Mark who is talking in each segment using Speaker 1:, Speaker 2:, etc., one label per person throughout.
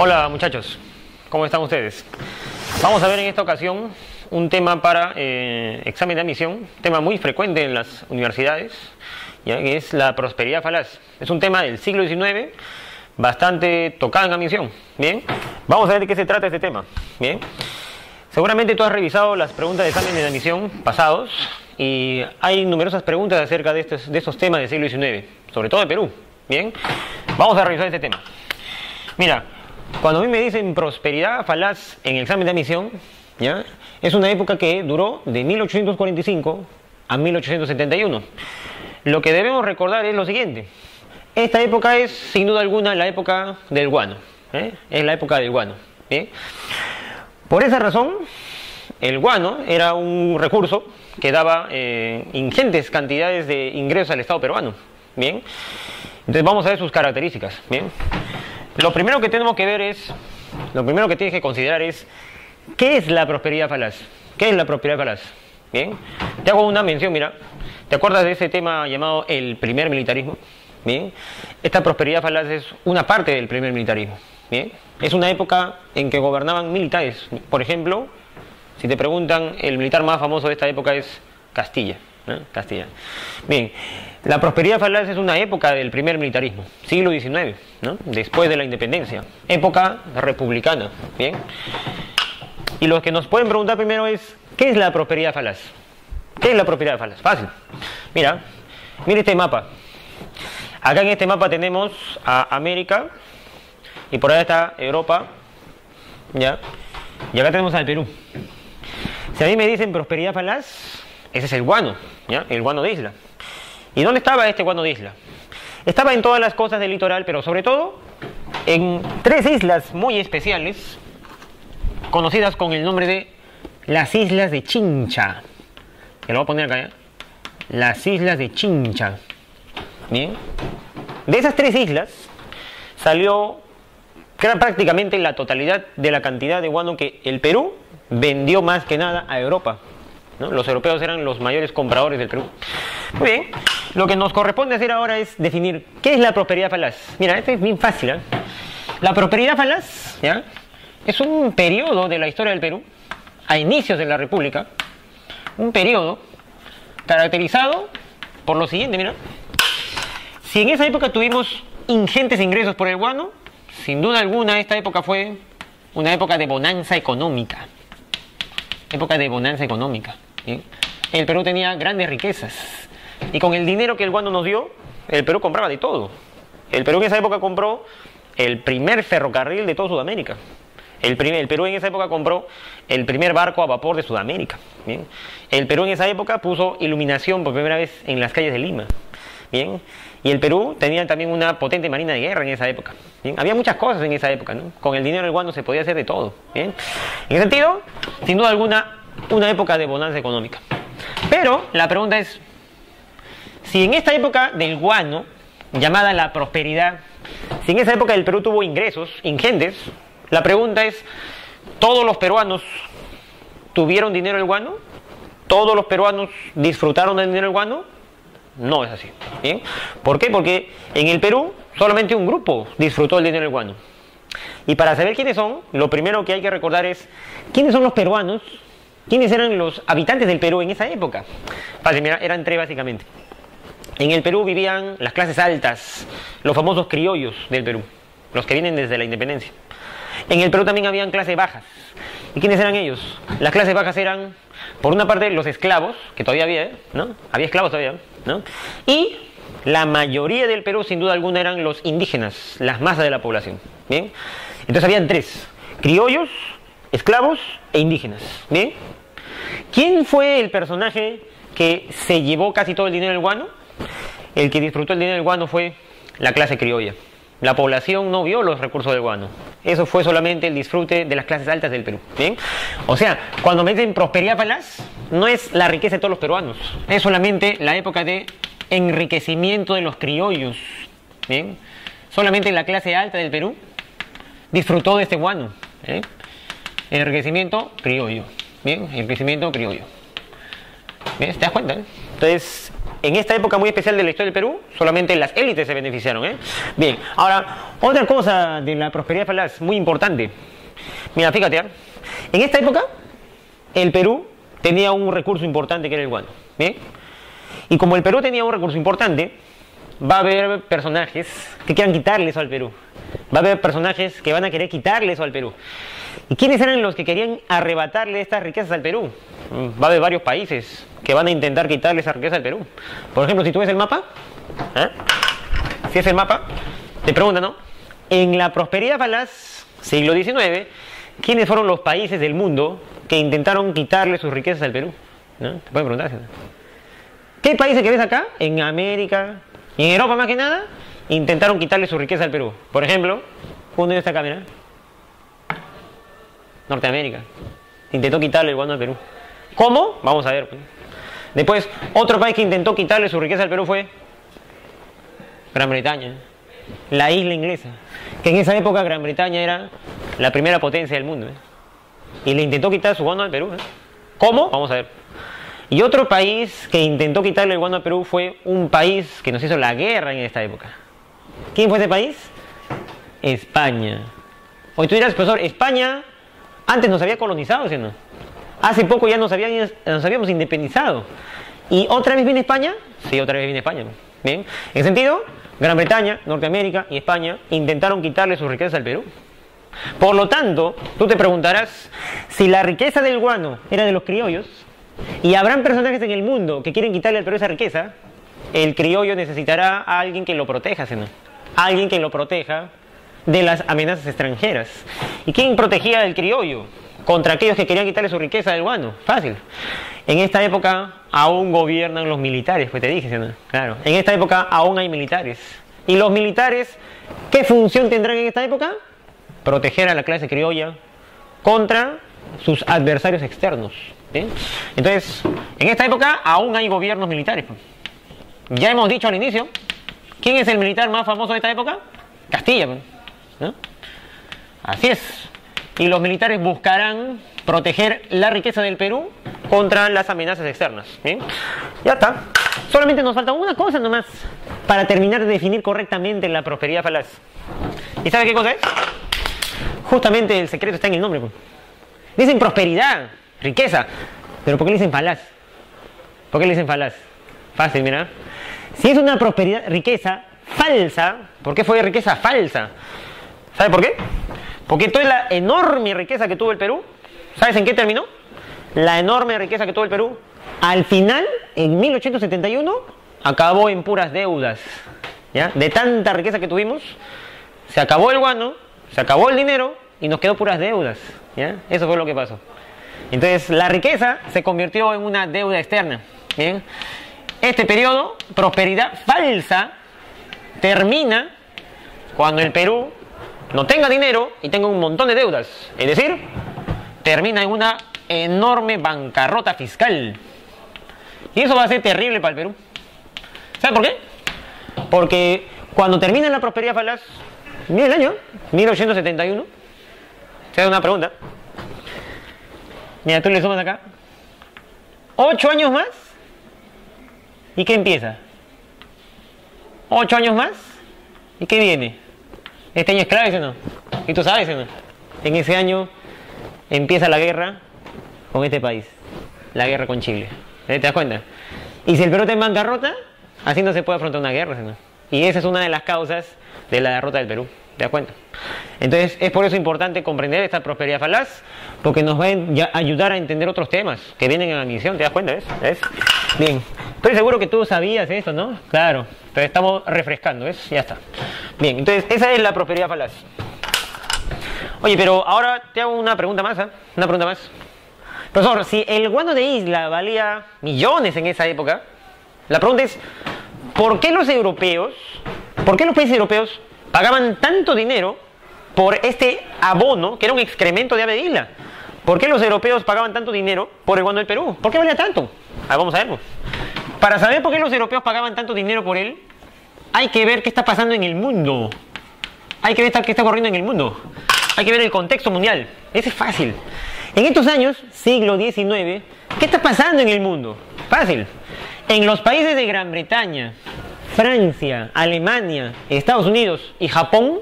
Speaker 1: Hola muchachos, ¿cómo están ustedes? Vamos a ver en esta ocasión un tema para examen de admisión, tema muy frecuente en las universidades, ¿ya? Que es la prosperidad falaz. Es un tema del siglo XIX, bastante tocado en admisión. Bien, vamos a ver de qué se trata este tema. Bien, seguramente tú has revisado las preguntas de examen de admisión pasados y hay numerosas preguntas acerca de estos temas del siglo XIX, sobre todo de Perú. Bien, vamos a revisar este tema. Mira, cuando a mí me dicen prosperidad falaz en el examen de admisión, ¿ya? Es una época que duró de 1845 a 1871. Lo que debemos recordar es lo siguiente. Esta época es, sin duda alguna, la época del guano. Es la época del guano. ¿Bien? Por esa razón, el guano era un recurso que daba ingentes cantidades de ingresos al Estado peruano. ¿Bien? Entonces vamos a ver sus características. ¿Bien? Lo primero que tenemos que ver es, lo primero que tienes que considerar es, ¿qué es la prosperidad falaz? ¿Qué es la prosperidad falaz? Bien, te hago una mención, mira, ¿te acuerdas de ese tema llamado el primer militarismo? Bien, esta prosperidad falaz es una parte del primer militarismo. Bien, es una época en que gobernaban militares. Por ejemplo, si te preguntan, el militar más famoso de esta época es Castilla, ¿no? Castilla. Bien, la prosperidad falaz es una época del primer militarismo, siglo XIX, ¿no? Después de la independencia, época republicana. Bien, y lo que nos pueden preguntar primero es, ¿qué es la prosperidad falaz? ¿Qué es la prosperidad falaz? Fácil. Mira este mapa. Acá en este mapa tenemos a América y por allá está Europa, ¿ya? Y acá tenemos al Perú. Si a mí me dicen prosperidad falaz, ese es el guano, ¿ya? El guano de isla. ¿Y dónde estaba este guano de isla? Estaba en todas las costas del litoral, pero sobre todo en tres islas muy especiales, conocidas con el nombre de las Islas de Chincha. Que lo voy a poner acá, ¿eh? Las Islas de Chincha. Bien. De esas tres islas salió prácticamente la totalidad de la cantidad de guano que el Perú vendió más que nada a Europa, ¿no? Los europeos eran los mayores compradores del Perú. Muy bien, lo que nos corresponde hacer ahora es definir qué es la prosperidad falaz. Mira, esto es bien fácil, ¿eh? La prosperidad falaz, ¿ya? Es un periodo de la historia del Perú, a inicios de la República, un periodo caracterizado por lo siguiente, mira. Si en esa época tuvimos ingentes ingresos por el guano, sin duda alguna esta época fue una época de bonanza económica. Época de bonanza económica. ¿Sí? El Perú tenía grandes riquezas. Y con el dinero que el guano nos dio, el Perú compraba de todo. El Perú en esa época compró el primer ferrocarril de toda Sudamérica. El Perú en esa época compró el primer barco a vapor de Sudamérica. ¿Bien? El Perú en esa época puso iluminación por primera vez en las calles de Lima. ¿Bien? Y el Perú tenía también una potente marina de guerra en esa época. ¿Bien? Había muchas cosas en esa época, ¿no? Con el dinero del guano se podía hacer de todo. ¿Bien? En ese sentido, sin duda alguna, una época de bonanza económica. Pero la pregunta es, si en esta época del guano, llamada la prosperidad, si en esa época el Perú tuvo ingresos ingentes, la pregunta es, ¿todos los peruanos tuvieron dinero del guano? ¿Todos los peruanos disfrutaron del dinero del guano? No es así. ¿Bien? ¿Por qué? Porque en el Perú solamente un grupo disfrutó del dinero del guano. Y para saber quiénes son, lo primero que hay que recordar es, ¿quiénes son los peruanos? ¿Quiénes eran los habitantes del Perú en esa época? Fácil, mira, eran tres básicamente. En el Perú vivían las clases altas, los famosos criollos del Perú, los que vienen desde la independencia. En el Perú también habían clases bajas. ¿Y quiénes eran ellos? Las clases bajas eran, por una parte, los esclavos, que todavía había, ¿no? Había esclavos todavía, ¿no? Y la mayoría del Perú, sin duda alguna, eran los indígenas, las masas de la población. ¿Bien? Entonces habían tres: criollos, esclavos e indígenas. ¿Bien? ¿Quién fue el personaje que se llevó casi todo el dinero del guano? El que disfrutó el dinero del guano fue la clase criolla. La población no vio los recursos del guano. Eso fue solamente el disfrute de las clases altas del Perú. ¿Bien? O sea, cuando me dicen prosperidad falaz, no es la riqueza de todos los peruanos. Es solamente la época de enriquecimiento de los criollos. ¿Bien? Solamente la clase alta del Perú disfrutó de este guano. Enriquecimiento criollo. ¿Bien? Enriquecimiento criollo. ¿Ves? ¿Te das cuenta? Entonces, en esta época muy especial de la historia del Perú, solamente las élites se beneficiaron, ¿eh? Bien, ahora, otra cosa de la prosperidad falaz, muy importante. Mira, fíjate, ¿eh? En esta época, el Perú tenía un recurso importante que era el guano, ¿bien? Y como el Perú tenía un recurso importante, va a haber personajes que quieran quitarle eso al Perú. Va a haber personajes que van a querer quitarle eso al Perú. ¿Y quiénes eran los que querían arrebatarle estas riquezas al Perú? Va a haber varios países que van a intentar quitarle esa riqueza al Perú. Por ejemplo, si tú ves el mapa, ¿eh? Si es el mapa, te preguntan, ¿no? En la prosperidad falaz, siglo XIX, ¿quiénes fueron los países del mundo que intentaron quitarle sus riquezas al Perú? ¿No? Te pueden preguntar, ¿no? ¿Qué países que ves acá? En América y en Europa más que nada, intentaron quitarle su riqueza al Perú. Por ejemplo, uno de esta cámara, Norteamérica, intentó quitarle el guano al Perú. ¿Cómo? Vamos a ver. Después, otro país que intentó quitarle su riqueza al Perú fue Gran Bretaña, la isla inglesa, que en esa época Gran Bretaña era la primera potencia del mundo, ¿eh? Y le intentó quitar su guano al Perú, ¿eh? ¿Cómo? Vamos a ver. Y otro país que intentó quitarle el guano al Perú fue un país que nos hizo la guerra en esta época. ¿Quién fue ese país? España. Hoy tú dirás, profesor, España antes nos había colonizado, ¿sí o no? Hace poco ya nos habíamos independizado. ¿Y otra vez viene España? Sí, otra vez viene España. Bien. En ese sentido, Gran Bretaña, Norteamérica y España intentaron quitarle sus riquezas al Perú. Por lo tanto, tú te preguntarás, si la riqueza del guano era de los criollos, y habrán personajes en el mundo que quieren quitarle al Perú esa riqueza, el criollo necesitará a alguien que lo proteja, ¿sí no? Alguien que lo proteja de las amenazas extranjeras. ¿Y quién protegía al criollo contra aquellos que querían quitarle su riqueza del guano? Fácil. En esta época aún gobiernan los militares, pues te dije, ¿sí no? Claro. En esta época aún hay militares. ¿Y los militares qué función tendrán en esta época? Proteger a la clase criolla contra sus adversarios externos. ¿Sí? Entonces, en esta época aún hay gobiernos militares. Ya hemos dicho al inicio, ¿quién es el militar más famoso de esta época? Castilla, ¿no? Así es. Y los militares buscarán proteger la riqueza del Perú contra las amenazas externas. ¿Bien? Ya está. Solamente nos falta una cosa nomás para terminar de definir correctamente la prosperidad falaz. ¿Y sabe qué cosa es? Justamente el secreto está en el nombre. Dicen prosperidad, riqueza, pero ¿por qué le dicen falaz? ¿Por qué le dicen falaz? Fácil, mira. Si es una prosperidad, riqueza falsa, ¿por qué fue riqueza falsa? ¿Sabe por qué? Porque toda la enorme riqueza que tuvo el Perú, ¿sabes en qué terminó? La enorme riqueza que tuvo el Perú, al final, en 1871, acabó en puras deudas. ¿Ya? De tanta riqueza que tuvimos, se acabó el guano, se acabó el dinero y nos quedó puras deudas. ¿Ya? Eso fue lo que pasó. Entonces, la riqueza se convirtió en una deuda externa. ¿Bien? Este periodo, prosperidad falsa, termina cuando el Perú no tenga dinero y tenga un montón de deudas. Es decir, termina en una enorme bancarrota fiscal. Y eso va a ser terrible para el Perú. ¿Sabe por qué? Porque cuando termina la prosperidad falaz, mira el año, 1871, se hace una pregunta. Mira, tú le sumas acá 8 años más. ¿Y qué empieza? 8 años más. ¿Y qué viene? Este año es clave, ¿sí o no? Y tú sabes, ¿sí o no? En ese año empieza la guerra con este país. La guerra con Chile. ¿Te das cuenta? Y si el Perú está en bancarrota, así no se puede afrontar una guerra, ¿sí o no? Y esa es una de las causas de la derrota del Perú. ¿Te das cuenta? Entonces es por eso importante comprender esta prosperidad falaz, porque nos va a ayudar a entender otros temas que vienen en la misión. ¿Te das cuenta? ¿Ves? Bien. Estoy seguro que tú sabías esto, ¿no? Claro. Entonces estamos refrescando, ¿ves? Ya está. Bien, entonces esa es la prosperidad falaz. Oye, pero ahora te hago una pregunta más, ¿eh? Una pregunta más. Profesor, si el guano de isla valía millones en esa época, la pregunta es, ¿por qué los países europeos pagaban tanto dinero por este abono, que era un excremento de ave de isla? ¿Por qué los europeos pagaban tanto dinero por el guano del Perú? ¿Por qué valía tanto? Vamos a verlo. Para saber por qué los europeos pagaban tanto dinero por él, hay que ver qué está pasando en el mundo. Hay que ver qué está ocurriendo en el mundo. Hay que ver el contexto mundial. Ese es fácil. En estos años, siglo XIX, ¿qué está pasando en el mundo? Fácil. En los países de Gran Bretaña, Francia, Alemania, Estados Unidos y Japón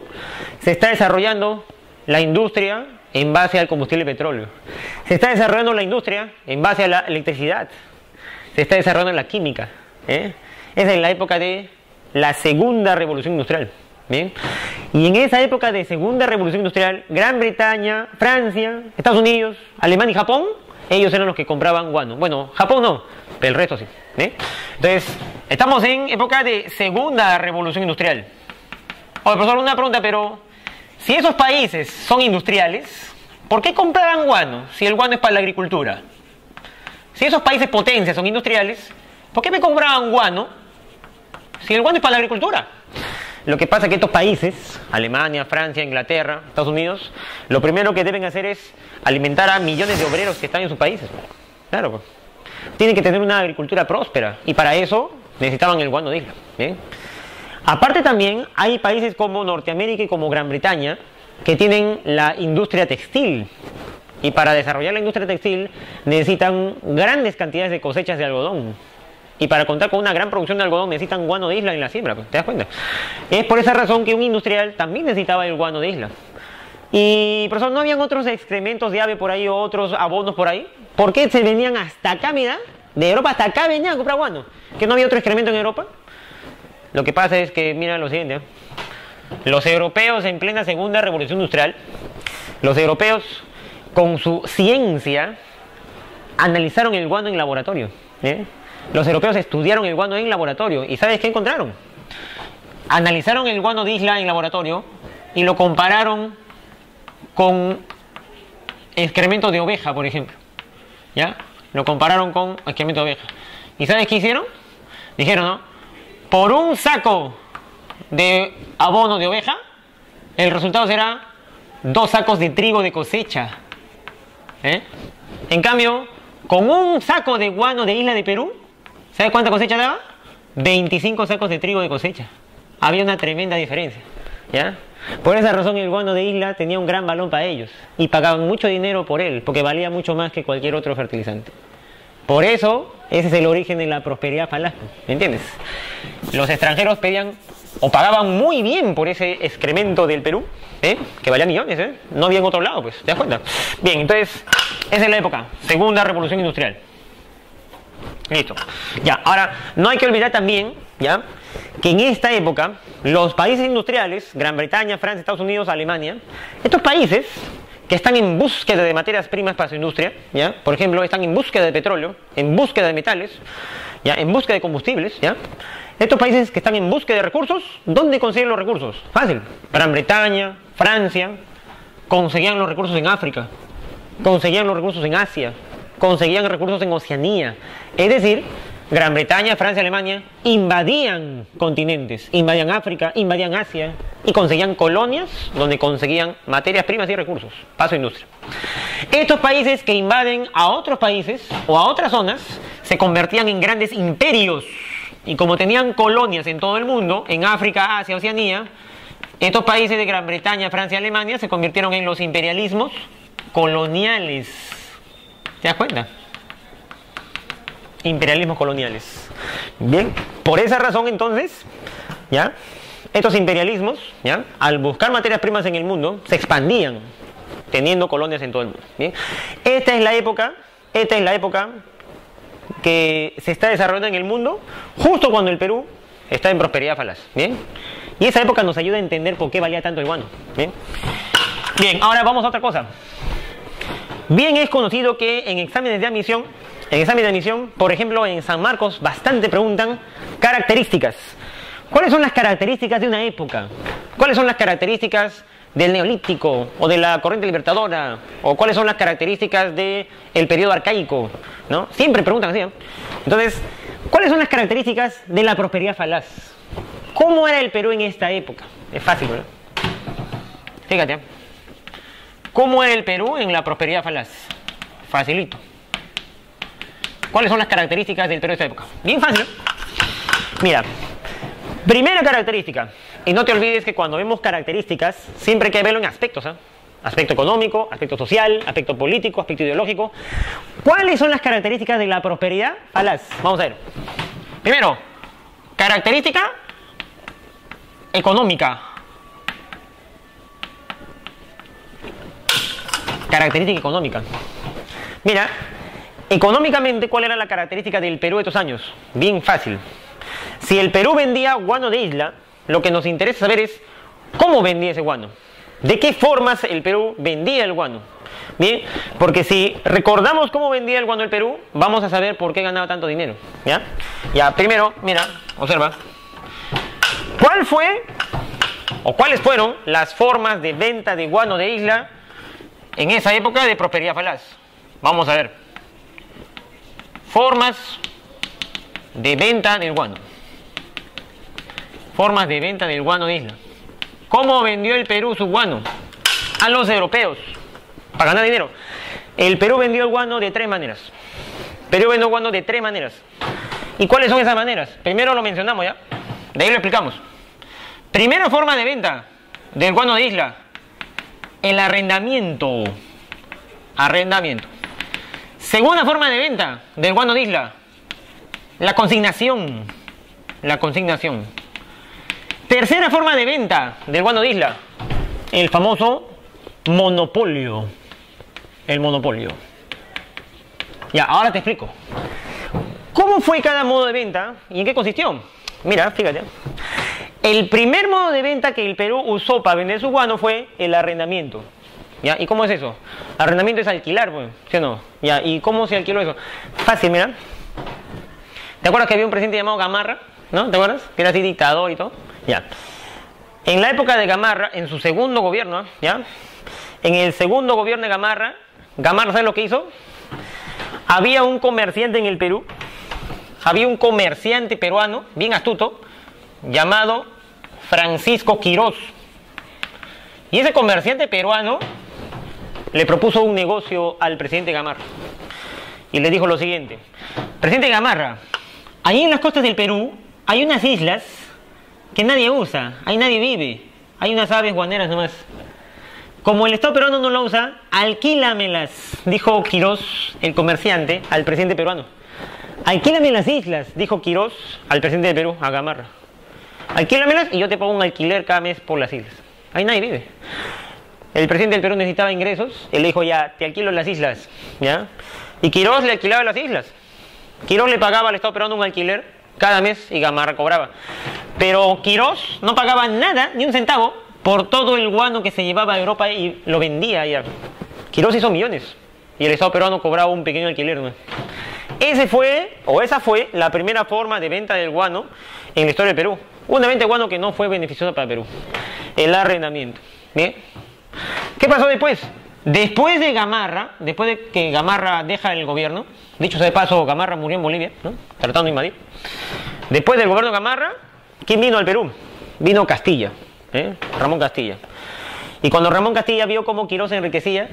Speaker 1: se está desarrollando la industria en base al combustible petróleo. Se está desarrollando la industria en base a la electricidad. Se está desarrollando la química. Esa es la época de la segunda revolución industrial. ¿Bien? Y en esa época de segunda revolución industrial, Gran Bretaña, Francia, Estados Unidos, Alemania y Japón, ellos eran los que compraban guano. Bueno, Japón no, pero el resto sí. Entonces, estamos en época de segunda revolución industrial. Oye, profesor, una pregunta, pero si esos países son industriales, ¿por qué compraban guano si el guano es para la agricultura? Si esos países potencias son industriales, ¿por qué me compraban guano si el guano es para la agricultura? Lo que pasa es que estos países, Alemania, Francia, Inglaterra, Estados Unidos, lo primero que deben hacer es alimentar a millones de obreros que están en sus países. Claro, pues. Tienen que tener una agricultura próspera y para eso necesitaban el guano de isla. ¿Bien? Aparte también hay países como Norteamérica y como Gran Bretaña que tienen la industria textil. Y para desarrollar la industria textil necesitan grandes cantidades de cosechas de algodón. Y para contar con una gran producción de algodón necesitan guano de isla en la siembra, ¿te das cuenta? Es por esa razón que un industrial también necesitaba el guano de isla. Y, profesor, ¿no habían otros excrementos de ave por ahí o otros abonos por ahí? ¿Por qué se venían hasta acá, mira? De Europa hasta acá venían a comprar guano. ¿Que no había otro excremento en Europa? Lo que pasa es que, mira lo siguiente. Los europeos en plena segunda revolución industrial, los europeos con su ciencia analizaron el guano en laboratorio. Los europeos estudiaron el guano en laboratorio. ¿Y sabes qué encontraron? Analizaron el guano de isla en laboratorio y lo compararon con excremento de oveja, por ejemplo. ¿Ya? Lo compararon con excremento de oveja. ¿Y sabes qué hicieron? Dijeron, ¿no? Por un saco de abono de oveja, el resultado será 2 sacos de trigo de cosecha. En cambio, con un saco de guano de isla de Perú, ¿sabes cuánta cosecha daba? 25 sacos de trigo de cosecha. Había una tremenda diferencia. ¿Ya? Por esa razón el guano de isla tenía un gran valor para ellos. Y pagaban mucho dinero por él, porque valía mucho más que cualquier otro fertilizante. Por eso, ese es el origen de la prosperidad falaz. ¿Me entiendes? Los extranjeros pedían o pagaban muy bien por ese excremento del Perú, que valía millones, no había en otro lado, pues, ¿te das cuenta? Bien, entonces, esa es la época, segunda revolución industrial. Listo. Ya, ahora, no hay que olvidar también, ¿ya?, que en esta época, los países industriales, Gran Bretaña, Francia, Estados Unidos, Alemania, estos países que están en búsqueda de materias primas para su industria, ¿ya?, por ejemplo, están en búsqueda de petróleo, en búsqueda de metales, ¿ya?, en búsqueda de combustibles, ¿ya? Estos países que están en búsqueda de recursos, ¿dónde consiguen los recursos? Fácil. Gran Bretaña, Francia, conseguían los recursos en África, conseguían los recursos en Asia, conseguían recursos en Oceanía. Es decir, Gran Bretaña, Francia, Alemania invadían continentes, invadían África, invadían Asia y conseguían colonias donde conseguían materias primas y recursos para su industria. Estos países que invaden a otros países o a otras zonas se convertían en grandes imperios. Y como tenían colonias en todo el mundo, en África, Asia, Oceanía, estos países de Gran Bretaña, Francia y Alemania se convirtieron en los imperialismos coloniales. ¿Te das cuenta? Imperialismos coloniales. Bien, por esa razón entonces, ¿ya?, estos imperialismos, ¿ya?, al buscar materias primas en el mundo, se expandían, teniendo colonias en todo el mundo. Bien, esta es la época que se está desarrollando en el mundo justo cuando el Perú está en prosperidad falaz. Bien, y esa época nos ayuda a entender por qué valía tanto el guano. Bien, ahora vamos a otra cosa. Bien, es conocido que en exámenes de admisión, por ejemplo en San Marcos, bastante preguntan características. ¿Cuáles son las características de una época? ¿Cuáles son las características del Neolítico o de la corriente libertadora? ¿O cuáles son las características del periodo arcaico? ¿No? Siempre preguntan así, ¿no? Entonces, ¿cuáles son las características de la prosperidad falaz? ¿Cómo era el Perú en esta época? Es fácil, ¿no? Fíjate, ¿eh? ¿Cómo era el Perú en la prosperidad falaz? Facilito. ¿Cuáles son las características del Perú de esta época? Bien fácil, ¿no? Mira, primera característica, y no te olvides que cuando vemos características, siempre hay que verlo en aspectos, ¿eh? Aspecto económico, aspecto social, aspecto político, aspecto ideológico. ¿Cuáles son las características de la prosperidad falaz? Vamos a ver. Primero, característica económica. Característica económica. Mira, económicamente, ¿cuál era la característica del Perú de estos años? Bien fácil. Si el Perú vendía guano de isla, lo que nos interesa saber es cómo vendía ese guano. ¿De qué formas el Perú vendía el guano? Bien, porque si recordamos cómo vendía el guano el Perú, vamos a saber por qué ganaba tanto dinero. ¿Ya? Ya, primero, mira, observa. ¿Cuál fue o cuáles fueron las formas de venta de guano de isla en esa época de prosperidad falaz? Vamos a ver. Formas de venta del guano. Formas de venta del guano de isla. ¿Cómo vendió el Perú su guano? A los europeos. Para ganar dinero. El Perú vendió el guano de tres maneras. Perú vendió el guano de tres maneras. ¿Y cuáles son esas maneras? Primero lo mencionamos ya. De ahí lo explicamos. Primera forma de venta del guano de isla. El arrendamiento. Arrendamiento. Segunda forma de venta del guano de isla. La consignación. La consignación. Tercera forma de venta del guano de isla. El famoso monopolio. El monopolio. Ya, ahora te explico. ¿Cómo fue cada modo de venta y en qué consistió? Mira, fíjate. El primer modo de venta que el Perú usó para vender su guano fue el arrendamiento. ¿Ya? ¿Y cómo es eso? Arrendamiento es alquilar, pues, ¿sí o no? ¿Ya? ¿Y cómo se alquiló eso? Fácil, mira. ¿Te acuerdas que había un presidente llamado Gamarra? ¿No? ¿Te acuerdas? Que era así dictador y todo. Ya. En la época de Gamarra, en su segundo gobierno, ¿ya? En el segundo gobierno de Gamarra, ¿sabes lo que hizo? Había un comerciante en el Perú, había un comerciante peruano, bien astuto, llamado Francisco Quirós. Y ese comerciante peruano le propuso un negocio al presidente Gamarra. Y le dijo lo siguiente: presidente Gamarra, ahí en las costas del Perú hay unas islas que nadie usa, ahí nadie vive, hay unas aves guaneras nomás. Como el Estado peruano no lo usa, alquílamelas, dijo Quirós, el comerciante, al presidente peruano. Alquílame las islas, dijo Quirós al presidente de Perú, a Gamarra. Alquílamelas y yo te pago un alquiler cada mes por las islas. Ahí nadie vive. El presidente del Perú necesitaba ingresos, él le dijo: ya, te alquilo las islas, ¿ya? Y Quirós le alquilaba las islas. Quirós le pagaba al Estado peruano un alquiler cada mes y Gamarra cobraba. Pero Quirós no pagaba nada, ni un centavo, por todo el guano que se llevaba a Europa y lo vendía allá. Quirós hizo millones y el Estado peruano cobraba un pequeño alquiler, ¿no? Esa fue la primera forma de venta del guano en la historia del Perú. Una venta de guano que no fue beneficiosa para el Perú. El arrendamiento. ¿Bien? ¿Qué pasó después? Después de Gamarra, después de que Gamarra deja el gobierno, dicho sea de paso, Gamarra murió en Bolivia, ¿no? Tratando de invadir. Después del gobierno de Gamarra, ¿quién vino al Perú? Vino Castilla, Ramón Castilla. Y cuando Ramón Castilla vio cómo Quirós se enriquecía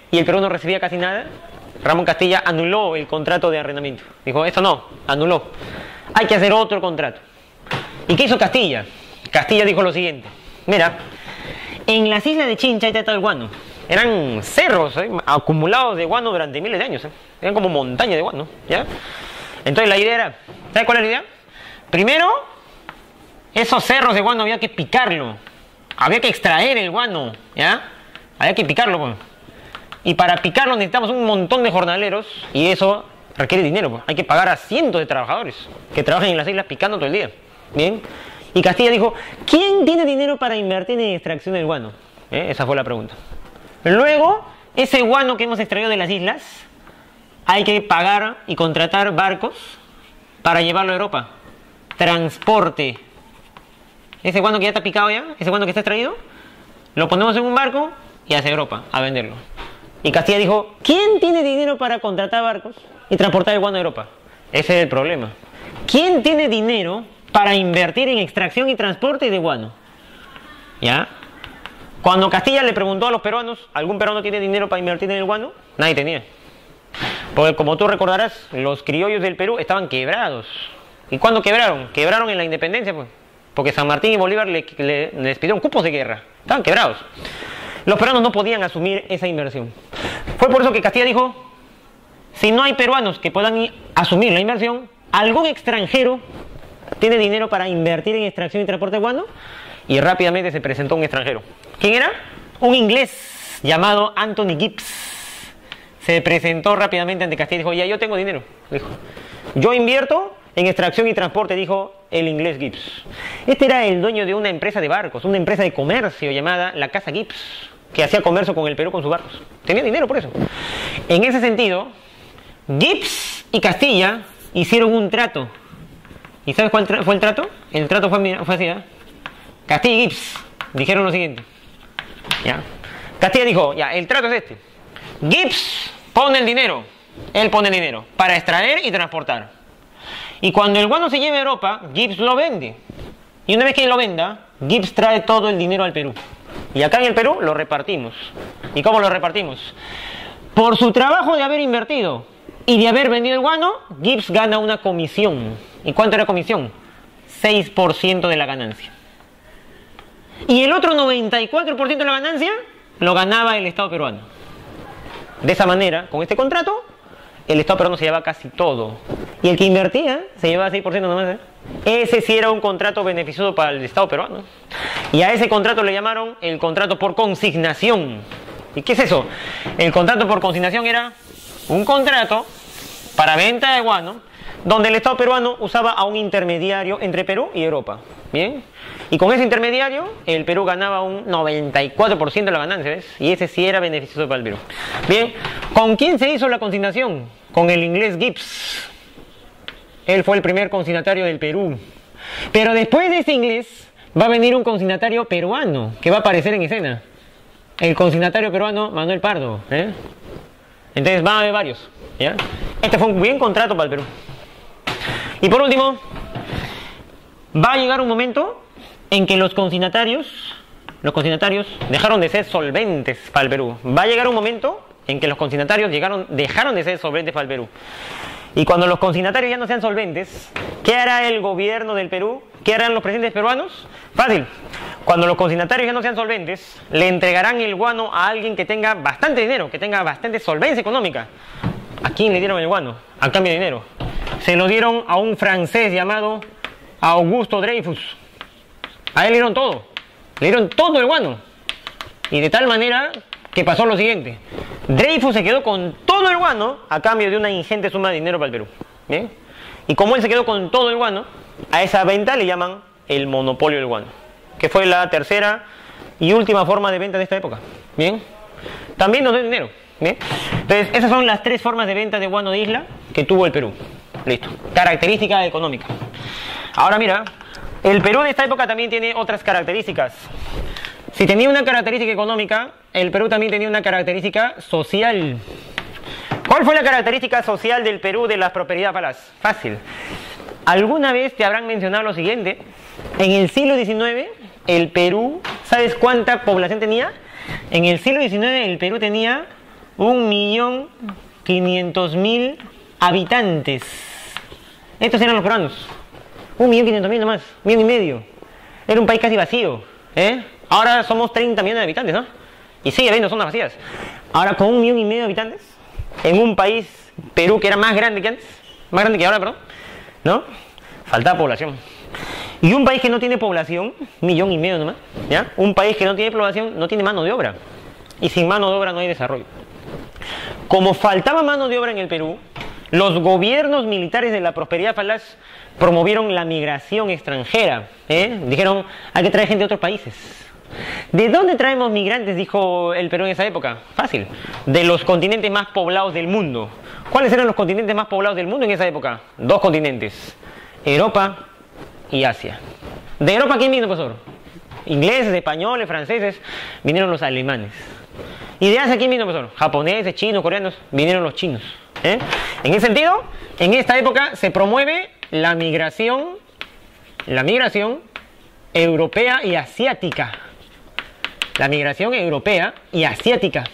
Speaker 1: y el Perú no recibía casi nada, Ramón Castilla anuló el contrato de arrendamiento. Dijo: esto no, anuló. Hay que hacer otro contrato. ¿Y qué hizo Castilla? Castilla dijo lo siguiente: mira, en las islas de Chincha está todo el guano. Eran cerros acumulados de guano durante miles de años. Eran como montañas de guano, ¿ya? Entonces la idea era, ¿sabes cuál es la idea? Primero, esos cerros de guano había que picarlo. Había que extraer el guano, ¿ya? Había que picarlo, pues. Y para picarlo necesitamos un montón de jornaleros y eso requiere dinero, pues. Hay que pagar a cientos de trabajadores que trabajan en las islas picando todo el día. Bien. Y Castilla dijo: ¿quién tiene dinero para invertir en extracción del guano? Esa fue la pregunta. Luego, ese guano que hemos extraído de las islas, hay que pagar y contratar barcos para llevarlo a Europa. Transporte. Ese guano que ya está picado ya, ese guano que está extraído, lo ponemos en un barco y hacia Europa a venderlo. Y Castilla dijo: ¿quién tiene dinero para contratar barcos y transportar el guano a Europa? Ese es el problema. ¿Quién tiene dinero para invertir en extracción y transporte de guano? ¿Ya? Cuando Castilla le preguntó a los peruanos: ¿algún peruano tiene dinero para invertir en el guano? Nadie tenía. Porque como tú recordarás, los criollos del Perú estaban quebrados. ¿Y cuándo quebraron? Quebraron en la independencia, pues. Porque San Martín y Bolívar les pidieron cupos de guerra. Estaban quebrados. Los peruanos no podían asumir esa inversión. Fue por eso que Castilla dijo: si no hay peruanos que puedan asumir la inversión, ¿algún extranjero tiene dinero para invertir en extracción y transporte de guano? Y rápidamente se presentó un extranjero. ¿Quién era? Un inglés llamado Anthony Gibbs. Se presentó rápidamente ante Castilla y dijo, ya, yo tengo dinero. Dijo, yo invierto en extracción y transporte, dijo el inglés Gibbs. Este era el dueño de una empresa de barcos, una empresa de comercio llamada la Casa Gibbs, que hacía comercio con el Perú con sus barcos. Tenía dinero por eso. En ese sentido, Gibbs y Castilla hicieron un trato. ¿Y sabes cuál fue el trato? El trato fue así, ¿eh? Castilla y Gibbs dijeron lo siguiente. ¿Ya? Castilla dijo, ya, el trato es este. Gibbs pone el dinero, él pone el dinero para extraer y transportar. Y cuando el guano se lleve a Europa, Gibbs lo vende. Y una vez que lo venda, Gibbs trae todo el dinero al Perú. Y acá en el Perú lo repartimos. ¿Y cómo lo repartimos? Por su trabajo de haber invertido y de haber vendido el guano, Gibbs gana una comisión. ¿Y cuánto era comisión? 6% de la ganancia. Y el otro 94% de la ganancia lo ganaba el Estado peruano. De esa manera, con este contrato, el Estado peruano se llevaba casi todo. Y el que invertía se llevaba 6% nomás, ¿eh? Ese sí era un contrato beneficioso para el Estado peruano. Y a ese contrato le llamaron el contrato por consignación. ¿Y qué es eso? El contrato por consignación era un contrato para venta de guano donde el Estado peruano usaba a un intermediario entre Perú y Europa. ¿Bien? Y con ese intermediario, el Perú ganaba un 94% de la ganancia, ¿ves? Y ese sí era beneficioso para el Perú. Bien, ¿con quién se hizo la consignación? Con el inglés Gibbs. Él fue el primer consignatario del Perú. Pero después de ese inglés, va a venir un consignatario peruano, que va a aparecer en escena. El consignatario peruano, Manuel Pardo. Entonces van a haber varios, ¿ya? Este fue un buen contrato para el Perú. Y por último, va a llegar un momento en que los consignatarios dejaron de ser solventes para el Perú. Va a llegar un momento en que los consignatarios dejaron de ser solventes para el Perú. Y cuando los consignatarios ya no sean solventes, ¿qué hará el gobierno del Perú? ¿Qué harán los presidentes peruanos? Fácil. Cuando los consignatarios ya no sean solventes, le entregarán el guano a alguien que tenga bastante dinero, que tenga bastante solvencia económica. ¿A quién le dieron el guano? A cambio de dinero. Se lo dieron a un francés llamado Augusto Dreyfus. A él le dieron todo. Le dieron todo el guano. Y de tal manera que pasó lo siguiente. Dreyfus se quedó con todo el guano a cambio de una ingente suma de dinero para el Perú. ¿Bien? Y como él se quedó con todo el guano, a esa venta le llaman el monopolio del guano, que fue la tercera y última forma de venta de esta época. ¿Bien? También nos dio dinero. ¿Bien? Entonces, esas son las tres formas de venta de guano de isla que tuvo el Perú. Listo. Característica económica. Ahora mira, el Perú de esta época también tiene otras características. Si tenía una característica económica, el Perú también tenía una característica social. ¿Cuál fue la característica social del Perú de las prosperidad falaz? Fácil. ¿Alguna vez te habrán mencionado lo siguiente? En el siglo XIX, el Perú, ¿sabes cuánta población tenía? En el siglo XIX, el Perú tenía 1.500.000 habitantes. Estos eran los peruanos. 1.500.000 nomás, 1.500.000. Era un país casi vacío, ¿eh? Ahora somos 30 millones de habitantes, ¿no? Y sigue habiendo zonas vacías. Ahora con 1,5 millones de habitantes, en un país, Perú, que era más grande que antes, más grande que ahora, perdón, ¿no? Faltaba población. Y un país que no tiene población, 1,5 millones nomás, ¿ya? Un país que no tiene población no tiene mano de obra. Y sin mano de obra no hay desarrollo. Como faltaba mano de obra en el Perú, los gobiernos militares de la prosperidad falaz promovieron la migración extranjera. Dijeron, hay que traer gente de otros países. ¿De dónde traemos migrantes? Dijo el Perú en esa época. Fácil. De los continentes más poblados del mundo. ¿Cuáles eran los continentes más poblados del mundo en esa época? 2 continentes. Europa y Asia. ¿De Europa quién vino, profesor? Ingleses, españoles, franceses. Vinieron los alemanes. ¿Y de Asia quién vino, profesor? Japoneses, chinos, coreanos. Vinieron los chinos. En ese sentido, en esta época se promueve la migración europea y asiática. La migración europea y asiática.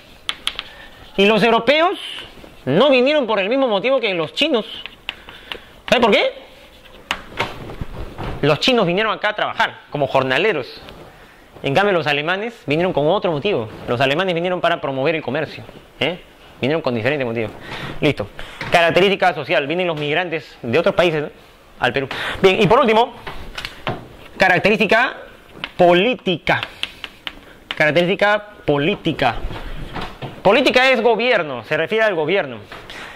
Speaker 1: Y los europeos no vinieron por el mismo motivo que los chinos. ¿Sabe por qué? Los chinos vinieron acá a trabajar como jornaleros. En cambio los alemanes vinieron con otro motivo. Los alemanes vinieron para promover el comercio. Vinieron con diferentes motivos. Listo. Característica social. Vienen los migrantes de otros países, ¿no?, al Perú. Bien, y por último, característica política. Característica política. Política es gobierno, se refiere al gobierno.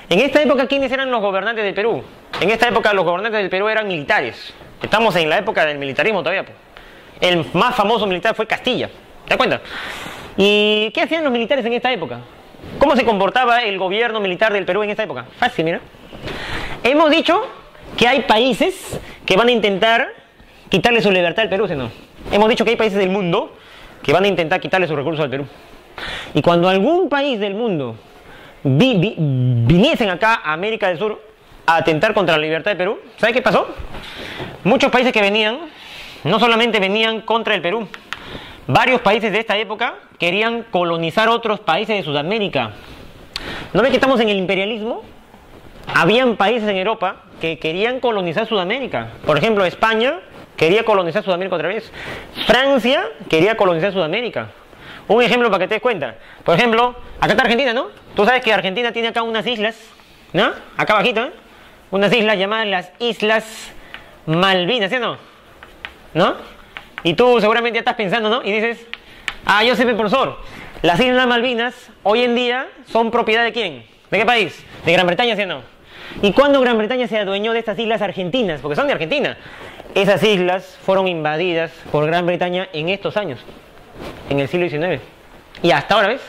Speaker 1: En esta época, ¿quiénes eran los gobernantes del Perú? En esta época los gobernantes del Perú eran militares. Estamos en la época del militarismo todavía. El más famoso militar fue Castilla. ¿Te das cuenta? ¿Y qué hacían los militares en esta época? ¿Cómo se comportaba el gobierno militar del Perú en esta época? Fácil, mira. Hemos dicho que hay países que van a intentar quitarle su libertad al Perú, ¿sí o no? Hemos dicho que hay países del mundo que van a intentar quitarle sus recursos al Perú. Y cuando algún país del mundo viniesen acá a América del Sur a atentar contra la libertad del Perú, ¿sabe qué pasó? Muchos países que venían, no solamente venían contra el Perú, varios países de esta época querían colonizar otros países de Sudamérica. ¿No ve que estamos en el imperialismo? Habían países en Europa que querían colonizar Sudamérica. Por ejemplo, España quería colonizar Sudamérica otra vez. Francia quería colonizar Sudamérica. Un ejemplo para que te des cuenta. Por ejemplo, acá está Argentina, ¿no? Tú sabes que Argentina tiene acá unas islas, ¿no? Acá abajito, ¿eh? Unas islas llamadas las Islas Malvinas, ¿sí o no? ¿No? Y tú seguramente ya estás pensando, ¿no? Y dices, ah, yo sé, profesor, las Islas Malvinas hoy en día son propiedad ¿de quién? ¿De qué país? De Gran Bretaña, ¿sí o no? ¿Y cuándo Gran Bretaña se adueñó de estas islas argentinas? Porque son de Argentina. Esas islas fueron invadidas por Gran Bretaña en estos años, en el siglo XIX. Y hasta ahora, ¿ves?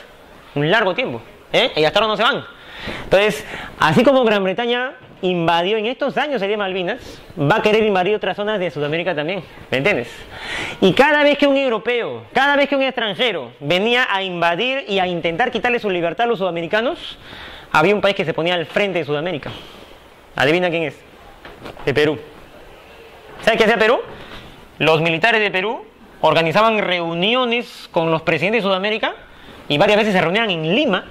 Speaker 1: Un largo tiempo, ¿eh? Y hasta ahora no se van. Entonces, así como Gran Bretaña invadió en estos años sería Malvinas, va a querer invadir otras zonas de Sudamérica también, ¿me entiendes? Y cada vez que un europeo, cada vez que un extranjero venía a invadir y a intentar quitarle su libertad a los sudamericanos, había un país que se ponía al frente de Sudamérica. ¿Adivina quién es? De Perú. ¿Sabes qué hacía Perú? Los militares de Perú organizaban reuniones con los presidentes de Sudamérica y varias veces se reunían en Lima.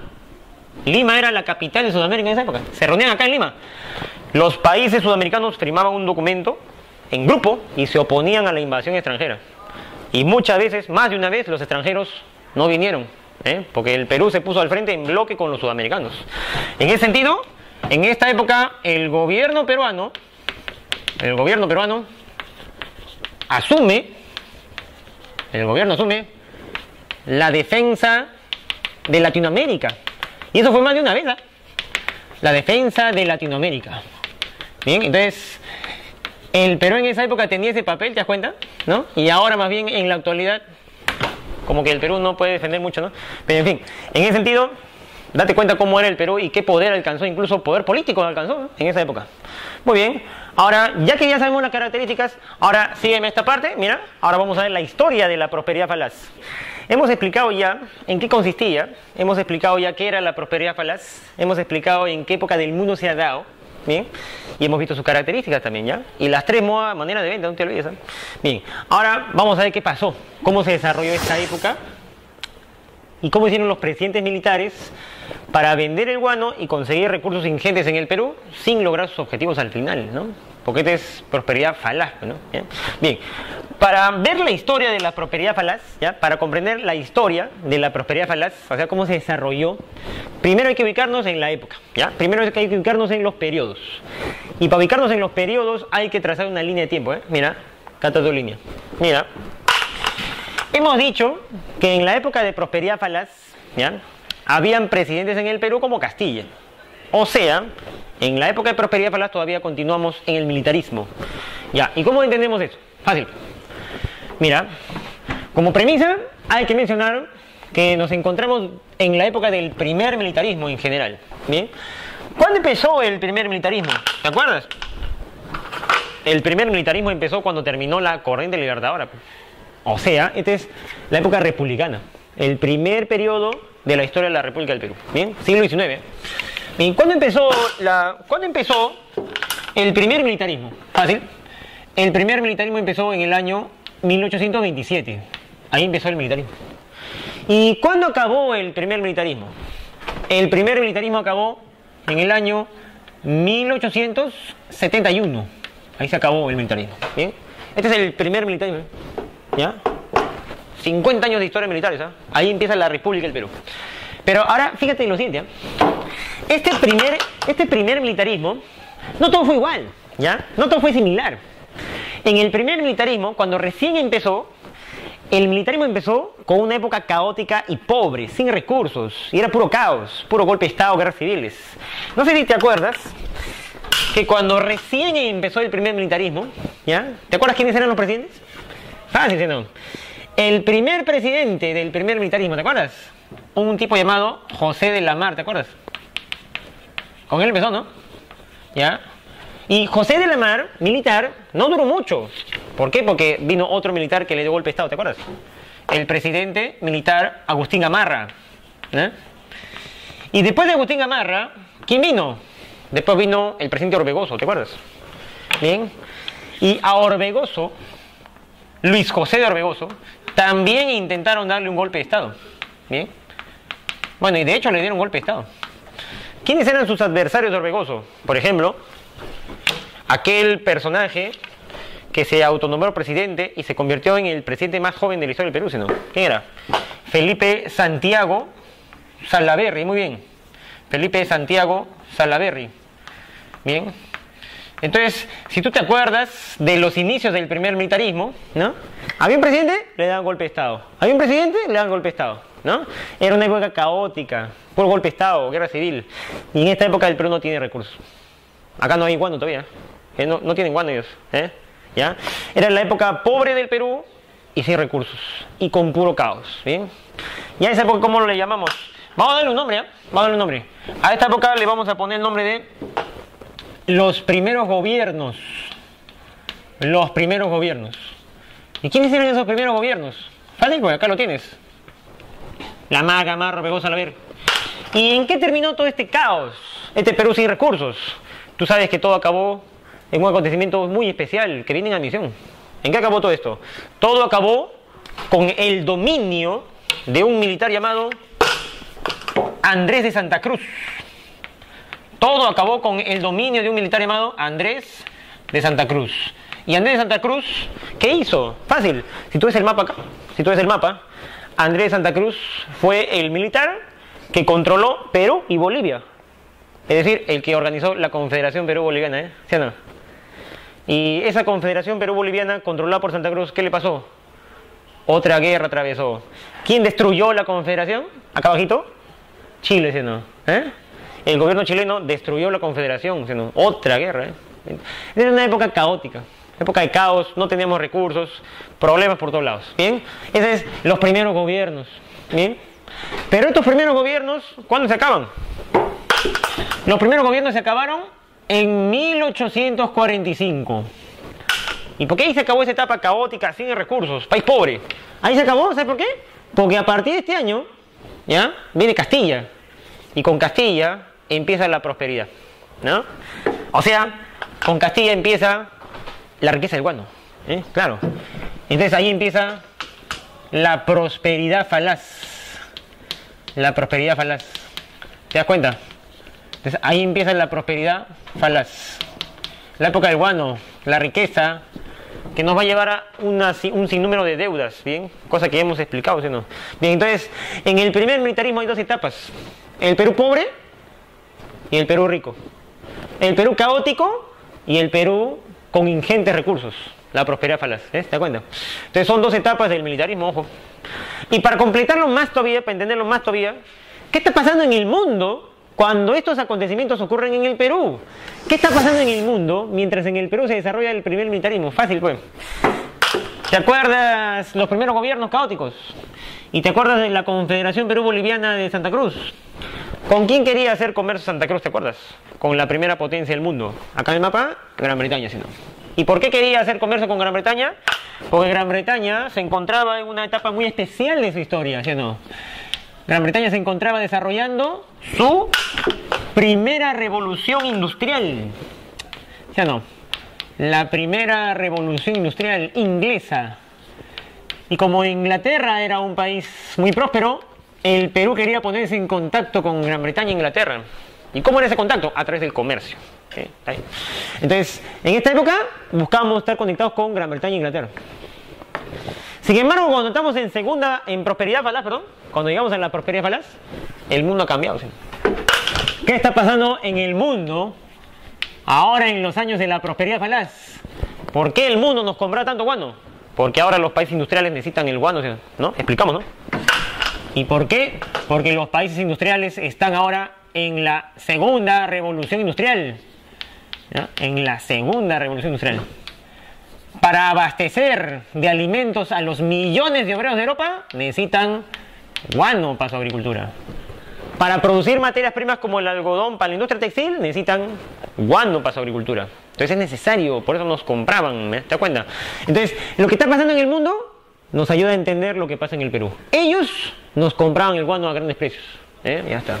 Speaker 1: Lima era la capital de Sudamérica en esa época. Se reunían acá en Lima. Los países sudamericanos firmaban un documento en grupo y se oponían a la invasión extranjera. Y muchas veces, más de una vez, los extranjeros no vinieron, porque el Perú se puso al frente en bloque con los sudamericanos. En ese sentido, en esta época, el gobierno peruano asume la defensa de Latinoamérica. Y eso fue más de una vez, ¿eh? La defensa de Latinoamérica. Bien, entonces, el Perú en esa época tenía ese papel, ¿te das cuenta? ¿No? Y ahora más bien en la actualidad, como que el Perú no puede defender mucho, ¿no? Pero en fin, en ese sentido, date cuenta cómo era el Perú y qué poder alcanzó, incluso poder político alcanzó, ¿no?, en esa época. Muy bien, ahora, ya que ya sabemos las características, ahora sígueme esta parte, mira, ahora vamos a ver la historia de la prosperidad falaz. Hemos explicado ya en qué consistía, hemos explicado ya qué era la prosperidad falaz, hemos explicado en qué época del mundo se ha dado, bien, y hemos visto sus características también, ¿ya? Y las tres maneras de venta, no te olvides, ¿eh? Bien, ahora vamos a ver qué pasó, cómo se desarrolló esta época y cómo hicieron los presidentes militares para vender el guano y conseguir recursos ingentes en el Perú sin lograr sus objetivos al final, ¿no? Porque esta es prosperidad falaz, ¿no? Bien, para ver la historia de la prosperidad falaz, ¿ya?, para comprender la historia de la prosperidad falaz, o sea, cómo se desarrolló, primero hay que ubicarnos en la época, ¿ya? Primero hay que ubicarnos en los periodos. Y para ubicarnos en los periodos hay que trazar una línea de tiempo, ¿eh? Mira, acá está tu línea. Mira, hemos dicho que en la época de prosperidad falaz, ¿ya?, habían presidentes en el Perú como Castilla. O sea, en la época de prosperidad falaz todavía continuamos en el militarismo. Ya, ¿y cómo entendemos eso? Fácil. Mira, como premisa hay que mencionar que nos encontramos en la época del primer militarismo en general. ¿Bien? ¿Cuándo empezó el primer militarismo? ¿Te acuerdas? El primer militarismo empezó cuando terminó la corriente libertadora. O sea, esta es la época republicana. El primer periodo de la historia de la República del Perú. ¿Bien? Siglo XIX. ¿Y cuándo empezó el primer militarismo? Fácil. El primer militarismo empezó en el año 1827. Ahí empezó el militarismo. ¿Y cuándo acabó el primer militarismo? El primer militarismo acabó en el año 1871. Ahí se acabó el militarismo. ¿Bien? Este es el primer militarismo. ¿Ya? 50 años de historia militares, ¿eh? Ahí empieza la República del Perú. Pero ahora, fíjate lo siguiente, ¿eh? Este primer militarismo, no todo fue igual, ¿ya? No todo fue similar. En el primer militarismo, cuando recién empezó, el militarismo empezó con una época caótica y pobre, sin recursos, y era puro caos, puro golpe de Estado, guerras civiles. No sé si te acuerdas que cuando recién empezó el primer militarismo, ¿ya? ¿Te acuerdas quiénes eran los presidentes? Fácil, ¿sí, no? El primer presidente del primer militarismo, ¿te acuerdas? Un tipo llamado José de la Mar, ¿te acuerdas? Con él empezó, ¿no? ¿Ya? Y José de la Mar, militar, no duró mucho. ¿Por qué? Porque vino otro militar que le dio golpe de Estado, ¿te acuerdas? El presidente militar Agustín Gamarra, ¿eh? Y después de Agustín Gamarra, ¿quién vino? Después vino el presidente Orbegoso, ¿te acuerdas? Bien. Y a Orbegoso, Luis José de Orbegoso, también intentaron darle un golpe de Estado. Bien. Bueno, y de hecho le dieron un golpe de Estado. ¿Quiénes eran sus adversarios de Orbegoso? Por ejemplo, aquel personaje que se autonombró presidente y se convirtió en el presidente más joven de la historia del Perú, ¿no? ¿Quién era? Felipe Santiago Salaverry, muy bien. Felipe Santiago Salaverry. Bien. Entonces, si tú te acuerdas de los inicios del primer militarismo, ¿no? Había un presidente, le daban golpe de Estado. Había un presidente, le daban golpe de Estado, ¿no? Era una época caótica, por golpe de Estado, guerra civil. Y en esta época el Perú no tiene recursos. Acá no hay guano todavía. No tienen guano ellos, ¿eh? ¿Ya? Era la época pobre del Perú y sin recursos. Y con puro caos, ¿bien? ¿Y a esa época cómo le llamamos? Vamos a darle un nombre, ¿eh? Vamos a darle un nombre. A esta época le vamos a poner el nombre de los primeros gobiernos. Los primeros gobiernos. ¿Y quiénes eran esos primeros gobiernos? Fácil, pues acá lo tienes. La Mar, Gamarra, Orbegoso, Salaverry. ¿Y en qué terminó todo este caos? Este Perú sin recursos. Tú sabes que todo acabó en un acontecimiento muy especial que viene en admisión. ¿En qué acabó todo esto? Todo acabó con el dominio de un militar llamado Andrés de Santa Cruz. Todo acabó con el dominio de un militar llamado Andrés de Santa Cruz. ¿Y Andrés de Santa Cruz qué hizo? Fácil. Si tú ves el mapa acá, Andrés de Santa Cruz fue el militar que controló Perú y Bolivia. Es decir, el que organizó la Confederación Perú-Boliviana, ¿eh? ¿Sí o no? Y esa Confederación Perú-Boliviana, controlada por Santa Cruz, ¿qué le pasó? Otra guerra atravesó. ¿Quién destruyó la Confederación? Acá abajito, Chile, ¿sí o no? ¿Eh? El gobierno chileno destruyó la Confederación, ¿sí o no? Otra guerra, ¿eh? Era una época caótica, época de caos, no teníamos recursos, problemas por todos lados, ¿bien? Esos es los primeros gobiernos, ¿bien? Pero estos primeros gobiernos, ¿cuándo se acaban? Los primeros gobiernos se acabaron en 1845. ¿Y por qué ahí se acabó esa etapa caótica, sin recursos, país pobre? Ahí se acabó, ¿sabes por qué? Porque a partir de este año, ¿ya? Viene Castilla. Y con Castilla empieza la prosperidad, ¿no? O sea, con Castilla empieza la riqueza del guano, ¿eh? Claro. Entonces ahí empieza la prosperidad falaz. La prosperidad falaz. ¿Te das cuenta? Entonces ahí empieza la prosperidad falaz. La época del guano, la riqueza, que nos va a llevar a un sinnúmero de deudas, ¿bien? Cosa que ya hemos explicado, ¿sí o no? Bien, entonces, en el primer militarismo hay dos etapas. El Perú pobre y el Perú rico. El Perú caótico y el Perú con ingentes recursos. La prosperidad falaz, ¿eh? ¿Te das cuenta? Entonces son dos etapas del militarismo, ojo. Y para completarlo más todavía, para entenderlo más todavía, ¿qué está pasando en el mundo cuando estos acontecimientos ocurren en el Perú? ¿Qué está pasando en el mundo mientras en el Perú se desarrolla el primer militarismo? Fácil, pues. ¿Te acuerdas los primeros gobiernos caóticos? ¿Y te acuerdas de la Confederación Perú-Boliviana de Santa Cruz? ¿Con quién quería hacer comercio Santa Cruz, te acuerdas? Con la primera potencia del mundo. Acá en el mapa, Gran Bretaña, si no. ¿Y por qué quería hacer comercio con Gran Bretaña? Porque Gran Bretaña se encontraba en una etapa muy especial de su historia, ¿sí o no? Gran Bretaña se encontraba desarrollando su primera revolución industrial, ¿sí o no? La primera revolución industrial inglesa. Y como Inglaterra era un país muy próspero, el Perú quería ponerse en contacto con Gran Bretaña e Inglaterra. ¿Y cómo era ese contacto? A través del comercio. ¿Sí? Entonces, en esta época buscábamos estar conectados con Gran Bretaña e Inglaterra. Sin embargo, cuando estamos en prosperidad falaz, cuando llegamos a la prosperidad falaz, El mundo ha cambiado, ¿sí? ¿Qué está pasando en el mundo ahora en los años de la prosperidad falaz? ¿Por qué el mundo nos compra tanto guano? Porque ahora los países industriales necesitan el guano, ¿no? Explicamos, ¿no? ¿Y por qué? Porque los países industriales están ahora en la segunda revolución industrial. ¿Ya? En la segunda revolución industrial. Para abastecer de alimentos a los millones de obreros de Europa, necesitan guano para su agricultura. Para producir materias primas como el algodón para la industria textil, necesitan guano para su agricultura. Entonces es necesario, por eso nos compraban, ¿te das cuenta? Entonces, lo que está pasando en el mundo nos ayuda a entender lo que pasa en el Perú. Ellos nos compraban el guano a grandes precios. Ya está.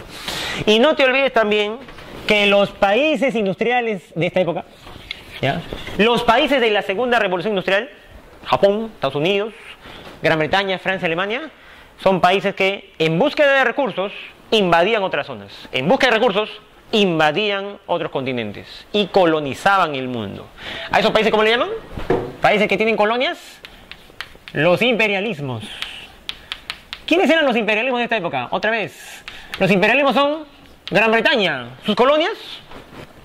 Speaker 1: Y no te olvides también que los países industriales de esta época, ¿ya? Los países de la segunda revolución industrial, Japón, Estados Unidos, Gran Bretaña, Francia, Alemania, son países que en búsqueda de recursos invadían otras zonas. En búsqueda de recursos invadían otros continentes y colonizaban el mundo. ¿A esos países cómo le llaman? Países que tienen colonias. Los imperialismos. ¿Quiénes eran los imperialismos de esta época? Otra vez. Los imperialismos son Gran Bretaña, sus colonias,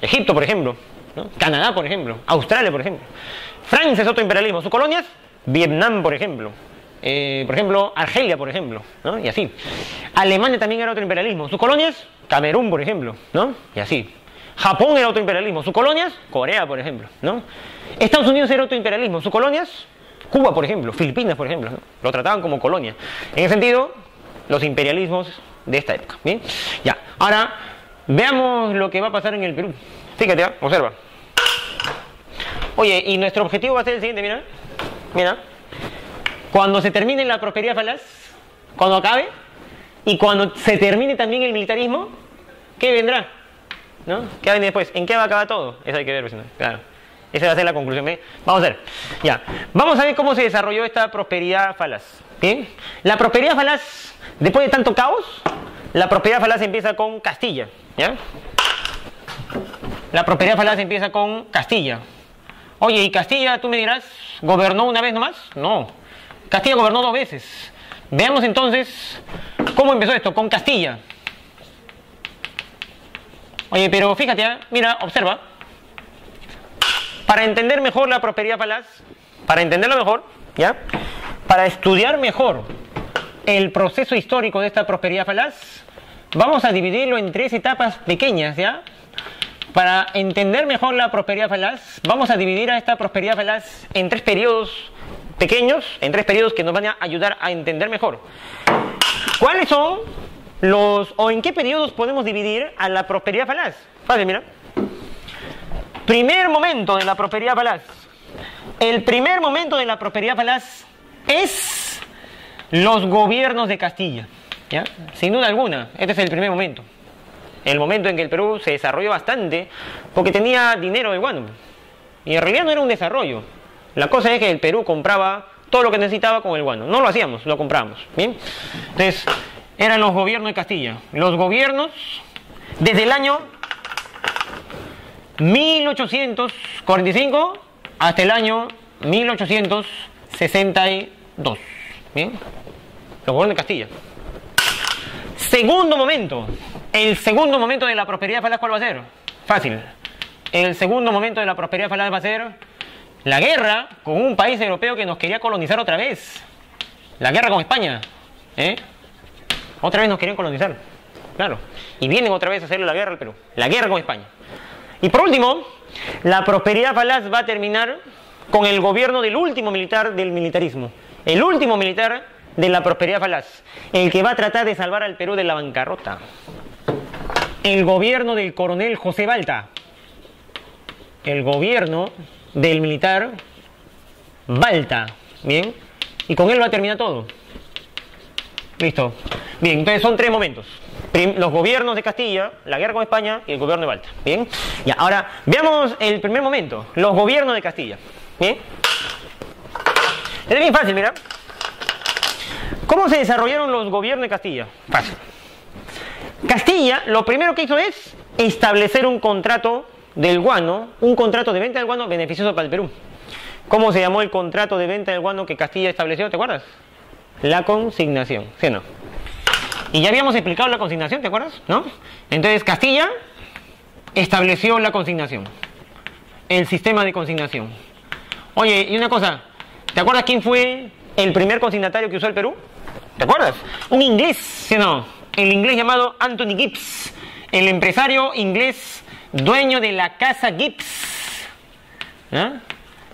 Speaker 1: Egipto, por ejemplo, ¿no? Canadá, por ejemplo, Australia, por ejemplo. Francia es otro imperialismo, sus colonias, Vietnam, por ejemplo, Argelia, por ejemplo, ¿no? Y así. Alemania también era otro imperialismo, sus colonias, Camerún, por ejemplo, ¿no? Y así. Japón era otro imperialismo, sus colonias, Corea, por ejemplo, ¿no? Estados Unidos era otro imperialismo, sus colonias, Cuba, por ejemplo, Filipinas, por ejemplo, ¿no? Lo trataban como colonia. En ese sentido, los imperialismos de esta época. ¿Bien? Ya. Ahora, veamos lo que va a pasar en el Perú. Fíjate, ¿eh? Observa. Oye, y nuestro objetivo va a ser el siguiente, mira. Mira. Cuando se termine la prosperidad falaz, cuando acabe, y cuando se termine también el militarismo, ¿qué vendrá? ¿No? ¿Qué va a venir después? ¿En qué va a acabar todo? Eso hay que ver, vecino. Claro. Esa va a ser la conclusión. ¿Bien? Vamos a ver. Ya. Vamos a ver cómo se desarrolló esta prosperidad falaz. ¿Bien? La prosperidad falaz, después de tanto caos, la prosperidad falaz empieza con Castilla. ¿Ya? La prosperidad falaz empieza con Castilla. Oye, ¿y Castilla, tú me dirás, gobernó una vez nomás? No. Castilla gobernó 2 veces. Veamos entonces cómo empezó esto, con Castilla. Oye, pero fíjate, ¿eh? Mira, observa. Para entender mejor la prosperidad falaz, para entenderlo mejor, ¿ya? Para estudiar mejor el proceso histórico de esta prosperidad falaz, vamos a dividirlo en 3 etapas pequeñas, ¿ya? Para entender mejor la prosperidad falaz, vamos a dividir a esta prosperidad falaz en 3 periodos pequeños, en 3 periodos que nos van a ayudar a entender mejor. ¿Cuáles son o en qué periodos podemos dividir a la prosperidad falaz? Fácil, mira. Primer momento de la prosperidad falaz. El primer momento de la prosperidad falaz es los gobiernos de Castilla, ¿ya? Sin duda alguna, este es el primer momento. El momento en que el Perú se desarrolló bastante porque tenía dinero de guano. Y en realidad no era un desarrollo. La cosa es que el Perú compraba todo lo que necesitaba con el guano. No lo hacíamos, lo comprábamos. ¿Bien? Entonces, eran los gobiernos de Castilla. Los gobiernos desde el año 1845 hasta el año 1862. ¿Bien? Los gobiernos de Castilla. Segundo momento. El segundo momento de la prosperidad falaz, ¿cuál va a ser? Fácil. El segundo momento de la prosperidad falaz va a ser la guerra con un país europeo que nos quería colonizar otra vez. La guerra con España. Otra vez nos querían colonizar. Claro. Y vienen otra vez a hacerle la guerra al Perú. La guerra con España. Y por último, la prosperidad falaz va a terminar con el gobierno del último militar del militarismo. El último militar de la prosperidad falaz. El que va a tratar de salvar al Perú de la bancarrota. El gobierno del coronel José Balta. El gobierno del militar Balta. Bien. Y con él va a terminar todo. Listo. Bien, entonces son 3 momentos. Los gobiernos de Castilla, la guerra con España y el gobierno de Balta. Bien. Ya, ahora veamos el primer momento. Los gobiernos de Castilla. Bien. Es bien fácil, mira. ¿Cómo se desarrollaron los gobiernos de Castilla? Fácil. Castilla lo primero que hizo es establecer un contrato del guano, un contrato de venta del guano beneficioso para el Perú. ¿Cómo se llamó el contrato de venta del guano que Castilla estableció? ¿Te acuerdas? La consignación, ¿sí o no? Y ya habíamos explicado la consignación, ¿te acuerdas? ¿No? Entonces Castilla estableció la consignación, el sistema de consignación. Oye, y una cosa, ¿te acuerdas quién fue el primer consignatario que usó el Perú? ¿Te acuerdas? Un inglés, ¿sí o no? El inglés llamado Anthony Gibbs, el empresario inglés dueño de la casa Gibbs. ¿Ah?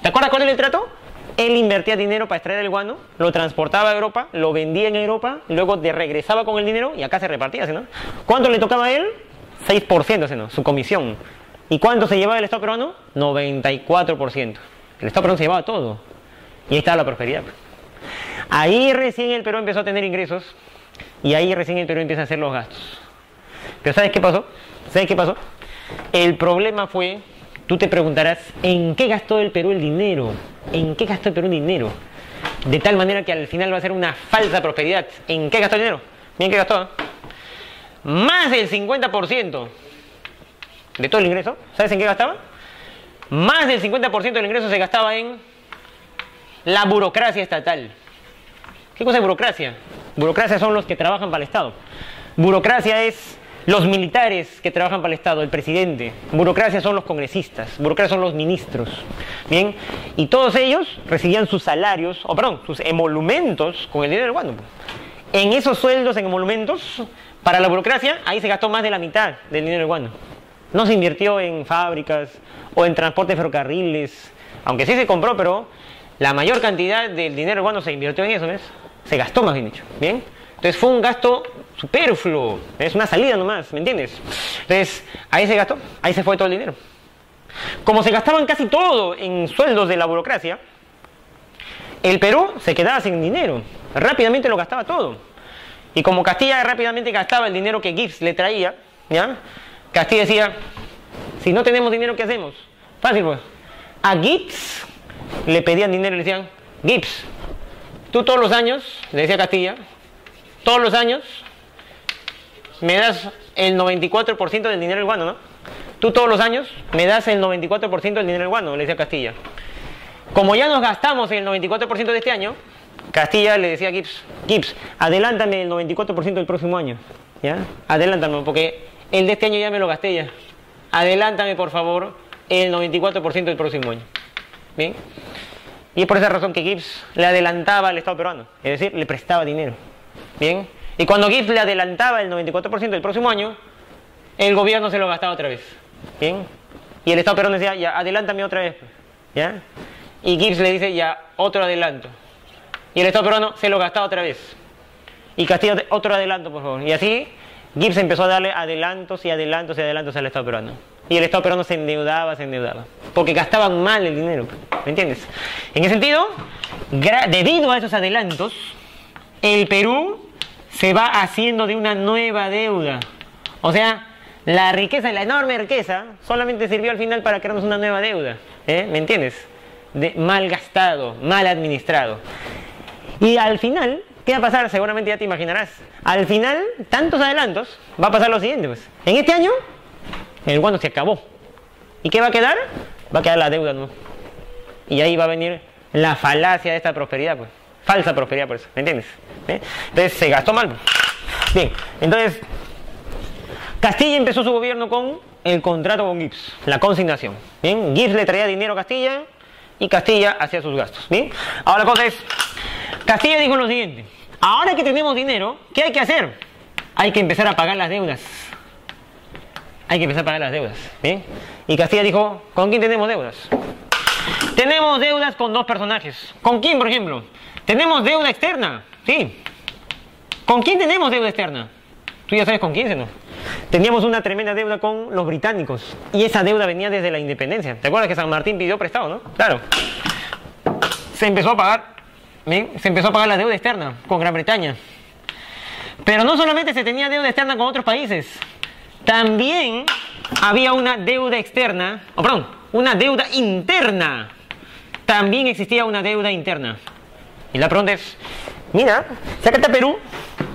Speaker 1: ¿Te acuerdas cuál era el trato? Él invertía dinero para extraer el guano, lo transportaba a Europa, lo vendía en Europa, luego regresaba con el dinero y acá se repartía, ¿sí, no? ¿Cuánto le tocaba a él? 6%, ¿sí, no? Su comisión. ¿Y cuánto se llevaba el Estado peruano? 94%. El Estado peruano se llevaba todo. Y ahí estaba la prosperidad. Ahí recién el Perú empezó a tener ingresos y ahí recién el Perú empieza a hacer los gastos. Pero ¿sabes qué pasó? ¿Sabes qué pasó? El problema fue, tú te preguntarás, ¿en qué gastó el Perú el dinero? ¿En qué gastó el Perú el dinero? De tal manera que al final va a ser una falsa prosperidad. ¿En qué gastó el dinero? Bien, ¿qué gastó? Más del 50% de todo el ingreso. ¿Sabes en qué gastaba? Más del 50% del ingreso se gastaba en la burocracia estatal. ¿Qué cosa es burocracia? Burocracia son los que trabajan para el Estado. Burocracia es los militares que trabajan para el Estado, el presidente. Burocracia son los congresistas. Burocracia son los ministros. Bien, y todos ellos recibían sus salarios, o perdón, sus emolumentos con el dinero del guano. En esos sueldos, en emolumentos, para la burocracia, ahí se gastó más de la mitad del dinero del guano. No se invirtió en fábricas o en transporte de ferrocarriles, aunque sí se compró, pero la mayor cantidad del dinero del guano se invirtió en eso, ¿ves? Se gastó, más bien dicho, ¿bien? Entonces fue un gasto superfluo, es una salida nomás, ¿me entiendes? Entonces ahí se gastó, ahí se fue todo el dinero. Como se gastaban casi todo en sueldos de la burocracia, el Perú se quedaba sin dinero, rápidamente lo gastaba todo. Y como Castilla rápidamente gastaba el dinero que Gibbs le traía, ¿ya? Castilla decía, si no tenemos dinero, ¿qué hacemos? Fácil, pues. A Gibbs le pedían dinero y le decían, Gibbs, tú todos los años, le decía Castilla, todos los años me das el 94% del dinero del guano, ¿no? Tú todos los años me das el 94% del dinero del guano, le decía Castilla. Como ya nos gastamos el 94% de este año, Castilla le decía a Gibbs, Gibbs, adelántame el 94% del próximo año, ¿ya? Adelántame, porque el de este año ya me lo gasté ya. Adelántame, por favor, el 94% del próximo año. ¿Bien? Y es por esa razón que Gibbs le adelantaba al Estado peruano, es decir, le prestaba dinero. ¿Bien? Y cuando Gibbs le adelantaba el 94% del próximo año, el gobierno se lo gastaba otra vez. ¿Bien? Y el Estado peruano decía, ya, adelántame otra vez. ¿Ya? Y Gibbs le dice, ya, otro adelanto. Y el Estado peruano se lo gastaba otra vez. Y Castilla, otro adelanto, por favor. Y así Gibbs empezó a darle adelantos y adelantos y adelantos al Estado peruano. Y el Estado peruano se endeudaba, porque gastaban mal el dinero. ¿Me entiendes? En ese sentido, debido a esos adelantos, el Perú se va haciendo de una nueva deuda. O sea, la riqueza, la enorme riqueza, solamente sirvió al final para crearnos una nueva deuda. ¿Me entiendes? Mal gastado, mal administrado. Y al final, ¿qué va a pasar? Seguramente ya te imaginarás. Al final, tantos adelantos, va a pasar lo siguiente, pues. En este año, el guano se acabó. ¿Y qué va a quedar? Va a quedar la deuda, ¿no? Y ahí va a venir la falacia de esta prosperidad, pues. Falsa prosperidad, por eso. ¿Me entiendes? Entonces, se gastó mal. Bien, entonces, Castilla empezó su gobierno con el contrato con Gibbs, la consignación. Bien, Gibbs le traía dinero a Castilla y Castilla hacía sus gastos. Bien, ahora la cosa es, Castilla dijo lo siguiente, ahora que tenemos dinero, ¿qué hay que hacer? Hay que empezar a pagar las deudas. Hay que empezar a pagar las deudas. ¿Bien? Y Castilla dijo, ¿con quién tenemos deudas? Tenemos deudas con dos personajes. ¿Con quién, por ejemplo? Tenemos deuda externa. Sí. ¿Con quién tenemos deuda externa? Tú ya sabes con quién, ¿no? Teníamos una tremenda deuda con los británicos. Y esa deuda venía desde la independencia. ¿Te acuerdas que San Martín pidió prestado, no? Claro. Se empezó a pagar. ¿Bien? Se empezó a pagar la deuda externa con Gran Bretaña. Pero no solamente se tenía deuda externa con otros países. También había una deuda externa, una deuda interna. También existía una deuda interna. Y la pregunta es, mira, sácate a Perú,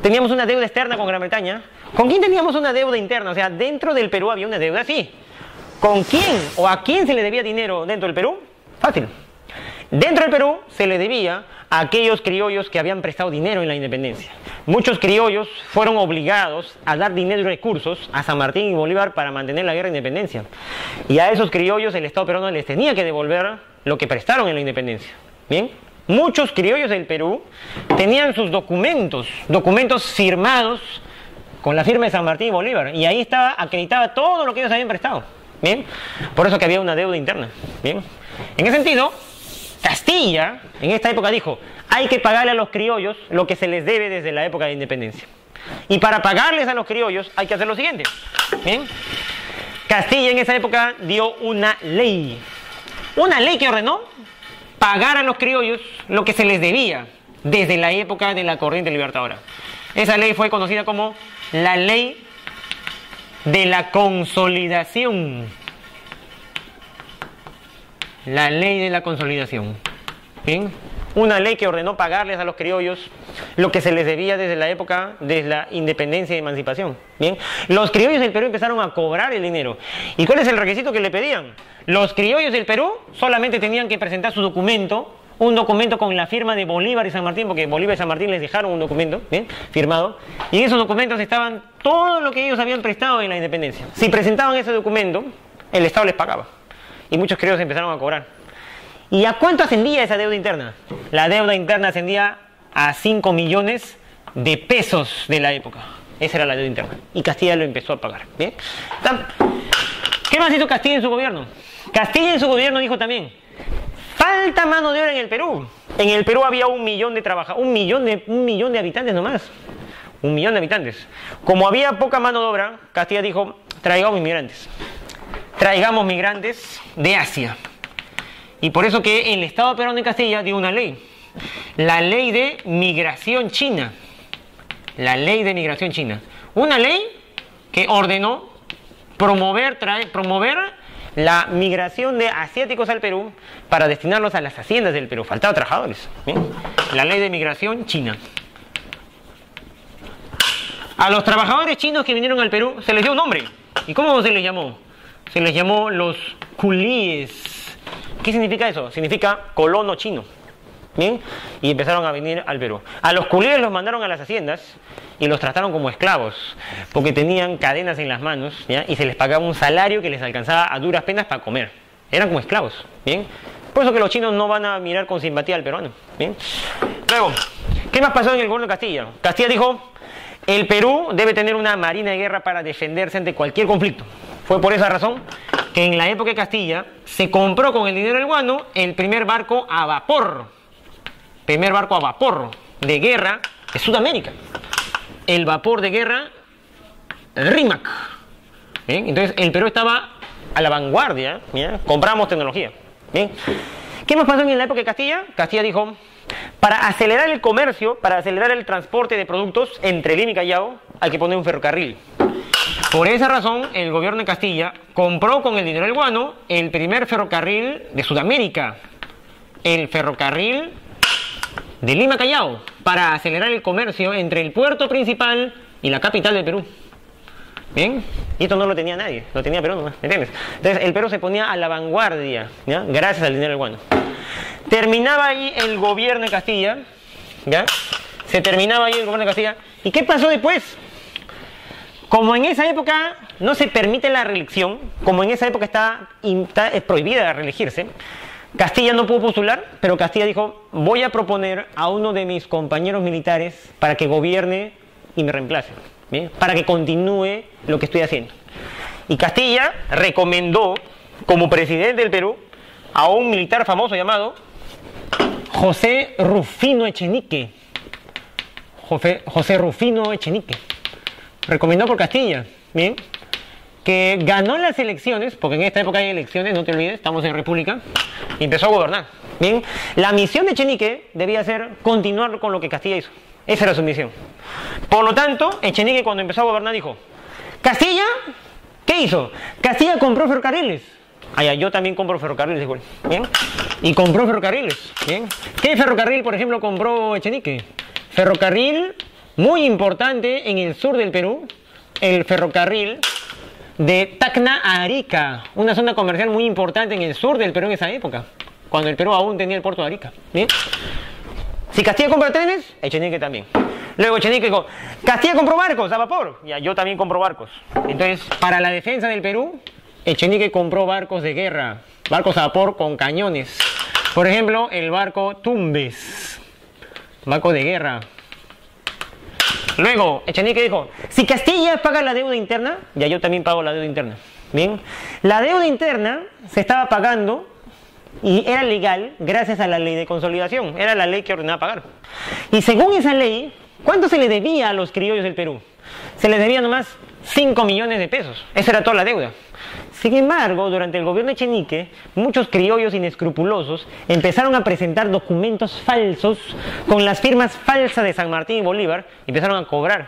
Speaker 1: teníamos una deuda externa con Gran Bretaña. ¿Con quién teníamos una deuda interna? O sea, dentro del Perú había una deuda, sí. ¿Con quién o a quién se le debía dinero dentro del Perú? Fácil. Dentro del Perú se le debía a aquellos criollos que habían prestado dinero en la independencia. muchos criollos fueron obligados a dar dinero y recursos a San Martín y Bolívar para mantener la guerra de independencia. Y a esos criollos el Estado peruano les tenía que devolver lo que prestaron en la independencia. Bien, muchos criollos del Perú tenían sus documentos firmados con la firma de San Martín y Bolívar, y ahí estaba acreditaba todo lo que ellos habían prestado. Bien, por eso que había una deuda interna. Bien, en ese sentido, Castilla en esta época dijo: hay que pagarle a los criollos lo que se les debe desde la época de independencia. Y para pagarles a los criollos hay que hacer lo siguiente. Bien, Castilla en esa época dio una ley que ordenó pagar a los criollos lo que se les debía desde la época de la corriente libertadora. Esa ley fue conocida como la Ley de la Consolidación. La Ley de la Consolidación. ¿Bien? Una ley que ordenó pagarles a los criollos lo que se les debía desde la época de la independencia y emancipación. Bien, los criollos del Perú empezaron a cobrar el dinero. ¿Y cuál es el requisito que le pedían? Los criollos del Perú solamente tenían que presentar su documento, un documento con la firma de Bolívar y San Martín, porque Bolívar y San Martín les dejaron un documento, ¿bien?, firmado, y en esos documentos estaban todo lo que ellos habían prestado en la independencia. Si presentaban ese documento, el Estado les pagaba, y muchos criollos empezaron a cobrar. ¿Y a cuánto ascendía esa deuda interna? La deuda interna ascendía a 5 millones de pesos de la época. Esa era la deuda interna, y Castilla lo empezó a pagar. ¿Bien? ¿Qué más hizo Castilla en su gobierno? Castilla en su gobierno dijo también: falta mano de obra en el Perú. En el Perú había 1 millón de trabajadores, un millón de habitantes nomás. 1 millón de habitantes. Como había poca mano de obra, Castilla dijo: traigamos inmigrantes. Traigamos migrantes de Asia. Y por eso que el Estado peruano de Castilla dio una ley. La Ley de Migración China. La Ley de Migración China. Una ley que ordenó promover la migración de asiáticos al Perú para destinarlos a las haciendas del Perú. Faltaban trabajadores. ¿Bien? La Ley de Migración China. A los trabajadores chinos que vinieron al Perú se les dio un nombre. ¿Y cómo se les llamó? Se les llamó los culíes. ¿Qué significa eso? Significa colono chino. ¿Bien? Y empezaron a venir al Perú. A los culíes los mandaron a las haciendas y los trataron como esclavos, porque tenían cadenas en las manos, ¿ya?, y se les pagaba un salario que les alcanzaba a duras penas para comer. Eran como esclavos. ¿Bien? Por eso que los chinos no van a mirar con simpatía al peruano. ¿Bien? Luego, ¿qué más pasó en el gobierno de Castilla? Castilla dijo: el Perú debe tener una marina de guerra para defenderse ante cualquier conflicto. Fue por esa razón que en la época de Castilla se compró con el dinero del guano el primer barco a vapor. Primer barco a vapor de guerra de Sudamérica. El vapor de guerra Rímac. ¿Bien? Entonces el Perú estaba a la vanguardia. ¿Bien? Compramos tecnología. ¿Bien? ¿Qué más pasó en la época de Castilla? Castilla dijo: para acelerar el comercio, para acelerar el transporte de productos entre Lima y Callao, hay que poner un ferrocarril. Por esa razón, el gobierno de Castilla compró con el dinero del guano el primer ferrocarril de Sudamérica, el ferrocarril de Lima a Callao, para acelerar el comercio entre el puerto principal y la capital del Perú. ¿Bien? Y esto no lo tenía nadie, lo tenía Perú nomás, ¿me entiendes? Entonces el Perú se ponía a la vanguardia, ¿ya?, gracias al dinero del guano. Terminaba ahí el gobierno de Castilla, ¿ya? Se terminaba ahí el gobierno de Castilla. ¿Y qué pasó después? Como en esa época no se permite la reelección, como en esa época está prohibida reelegirse, Castilla no pudo postular, pero Castilla dijo: voy a proponer a uno de mis compañeros militares para que gobierne y me reemplace, ¿bien?, para que continúe lo que estoy haciendo. Y Castilla recomendó como presidente del Perú a un militar famoso llamado José Rufino Echenique. José Rufino Echenique. Recomendó por Castilla, ¿bien?, que ganó las elecciones, porque en esta época hay elecciones, no te olvides, estamos en república, y empezó a gobernar. Bien, la misión de Echenique debía ser continuar con lo que Castilla hizo. Esa era su misión. Por lo tanto, Echenique, cuando empezó a gobernar, dijo: ¿Castilla? ¿Qué hizo? Castilla compró ferrocarriles. Yo también compro ferrocarriles, igual. ¿Bien? Y compró ferrocarriles. ¿Bien? ¿Qué ferrocarril, por ejemplo, compró Echenique? Ferrocarril muy importante en el sur del Perú, el ferrocarril de Tacna a Arica, una zona comercial muy importante en el sur del Perú en esa época, cuando el Perú aún tenía el puerto de Arica. ¿Bien? Si Castilla compra trenes, Echenique también. Luego Echenique dijo, Castilla compró barcos a vapor. Ya, yo también compro barcos. Entonces, para la defensa del Perú, Echenique compró barcos de guerra, barcos a vapor con cañones. Por ejemplo, el barco Tumbes, barco de guerra. Luego, Echenique dijo, si Castilla paga la deuda interna, ya yo también pago la deuda interna. Bien, la deuda interna se estaba pagando y era legal gracias a la ley de consolidación. Era la ley que ordenaba pagar. Y según esa ley, ¿cuánto se le debía a los criollos del Perú? Se les debía nomás 5 millones de pesos. Esa era toda la deuda. Sin embargo, durante el gobierno de Echenique, muchos criollos inescrupulosos empezaron a presentar documentos falsos con las firmas falsas de San Martín y Bolívar y empezaron a cobrar.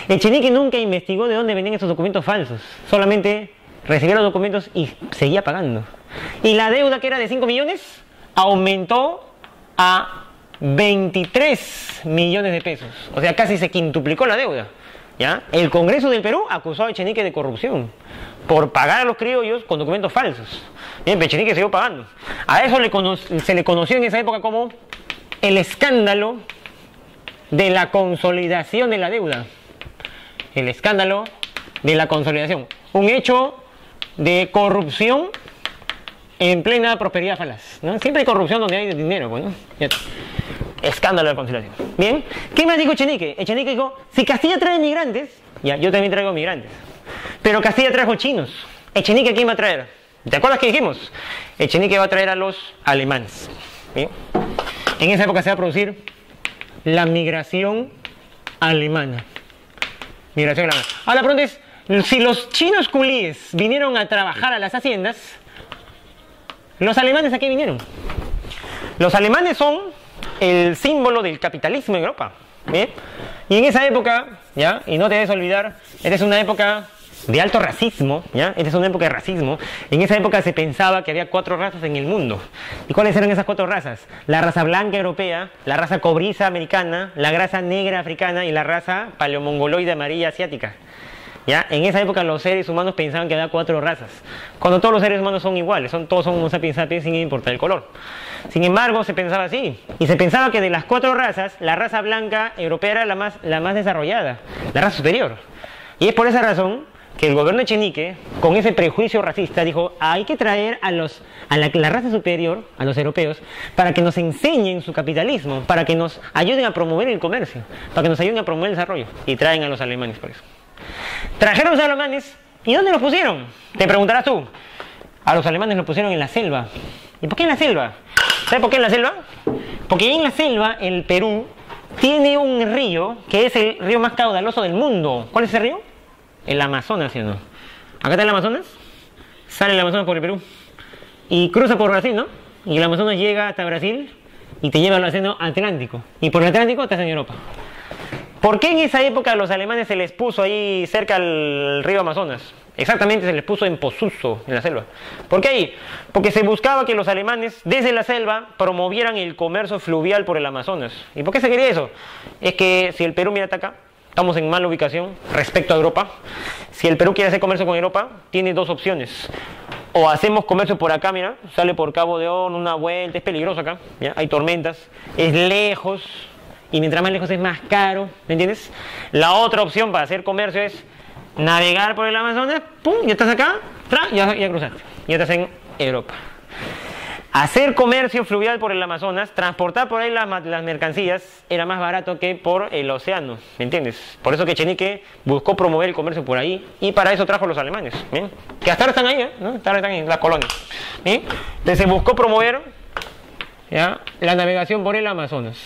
Speaker 1: Echenique nunca investigó de dónde venían esos documentos falsos. Solamente recibía los documentos y seguía pagando. Y la deuda, que era de 5 millones, aumentó a 23 millones de pesos. O sea, casi se quintuplicó la deuda. ¿Ya? El Congreso del Perú acusó a Echenique de corrupción por pagar a los criollos con documentos falsos. Bien, Echenique siguió pagando. A eso se le conoció en esa época como el escándalo de la consolidación de la deuda. El escándalo de la consolidación. Un hecho de corrupción en plena prosperidad falaz, ¿no? Siempre hay corrupción donde hay dinero, pues, ¿no? Ya está. Escándalo de la conciliación. Bien, ¿qué más dijo Echenique? Echenique dijo, si Castilla trae migrantes, ya, yo también traigo migrantes. Pero Castilla trajo chinos. Echenique, ¿quién va a traer? ¿Te acuerdas que dijimos? Echenique va a traer a los alemanes. Bien. En esa época se va a producir la migración alemana. Migración alemana. Ahora la pregunta es, si los chinos culíes vinieron a trabajar a las haciendas, ¿los alemanes a qué vinieron? Los alemanes son el símbolo del capitalismo en Europa. ¿Bien? Y en esa época, ¿ya? Y no te debes olvidar, esta es una época de alto racismo, ¿ya? Esta es una época de racismo. En esa época se pensaba que había 4 razas en el mundo. ¿Y cuáles eran esas 4 razas? La raza blanca europea, la raza cobriza americana, la raza negra africana y la raza paleomongoloide amarilla asiática. ¿Ya? En esa época los seres humanos pensaban que había 4 razas, cuando todos los seres humanos son iguales, todos son Homo sapiens sapiens sin importar el color. Sin embargo, se pensaba así, y se pensaba que de las 4 razas, la raza blanca europea era la más desarrollada, la raza superior. Y es por esa razón que el gobierno de Echenique, con ese prejuicio racista, dijo, hay que traer a la raza superior, a los europeos, para que nos enseñen su capitalismo, para que nos ayuden a promover el comercio, para que nos ayuden a promover el desarrollo. Y traen a los alemanes por eso. Trajeron a los alemanes, ¿y dónde los pusieron? Te preguntarás tú. A los alemanes los pusieron en la selva. ¿Y por qué en la selva? ¿Sabes por qué en la selva? Porque en la selva, el Perú tiene un río que es el río más caudaloso del mundo. ¿Cuál es ese río? El Amazonas, ¿sí o no? Acá está el Amazonas. Sale el Amazonas por el Perú y cruza por Brasil, ¿no? Y el Amazonas llega hasta Brasil y te lleva al océano Atlántico. Y por el Atlántico estás en Europa. ¿Por qué en esa época a los alemanes se les puso ahí cerca al río Amazonas? Exactamente, se les puso en Posuzo, en la selva. ¿Por qué ahí? Porque se buscaba que los alemanes desde la selva promovieran el comercio fluvial por el Amazonas. ¿Y por qué se quería eso? Es que si el Perú mira hasta acá, estamos en mala ubicación respecto a Europa. Si el Perú quiere hacer comercio con Europa, tiene 2 opciones. O hacemos comercio por acá, mira, sale por Cabo de Horno, una vuelta, es peligroso acá, ¿ya? Hay tormentas, es lejos. Y mientras más lejos es más caro, ¿me entiendes? La otra opción para hacer comercio es navegar por el Amazonas, pum, ya estás acá, ya cruzaste, ya estás en Europa. Hacer comercio fluvial por el Amazonas, transportar por ahí las mercancías, era más barato que por el océano, ¿me entiendes? Por eso que Echenique buscó promover el comercio por ahí y para eso trajo a los alemanes, ¿bien? Que hasta ahora están ahí, ¿no? Hasta ahora están en las colonias, ¿bien? Entonces se buscó promover, ¿ya?, la navegación por el Amazonas.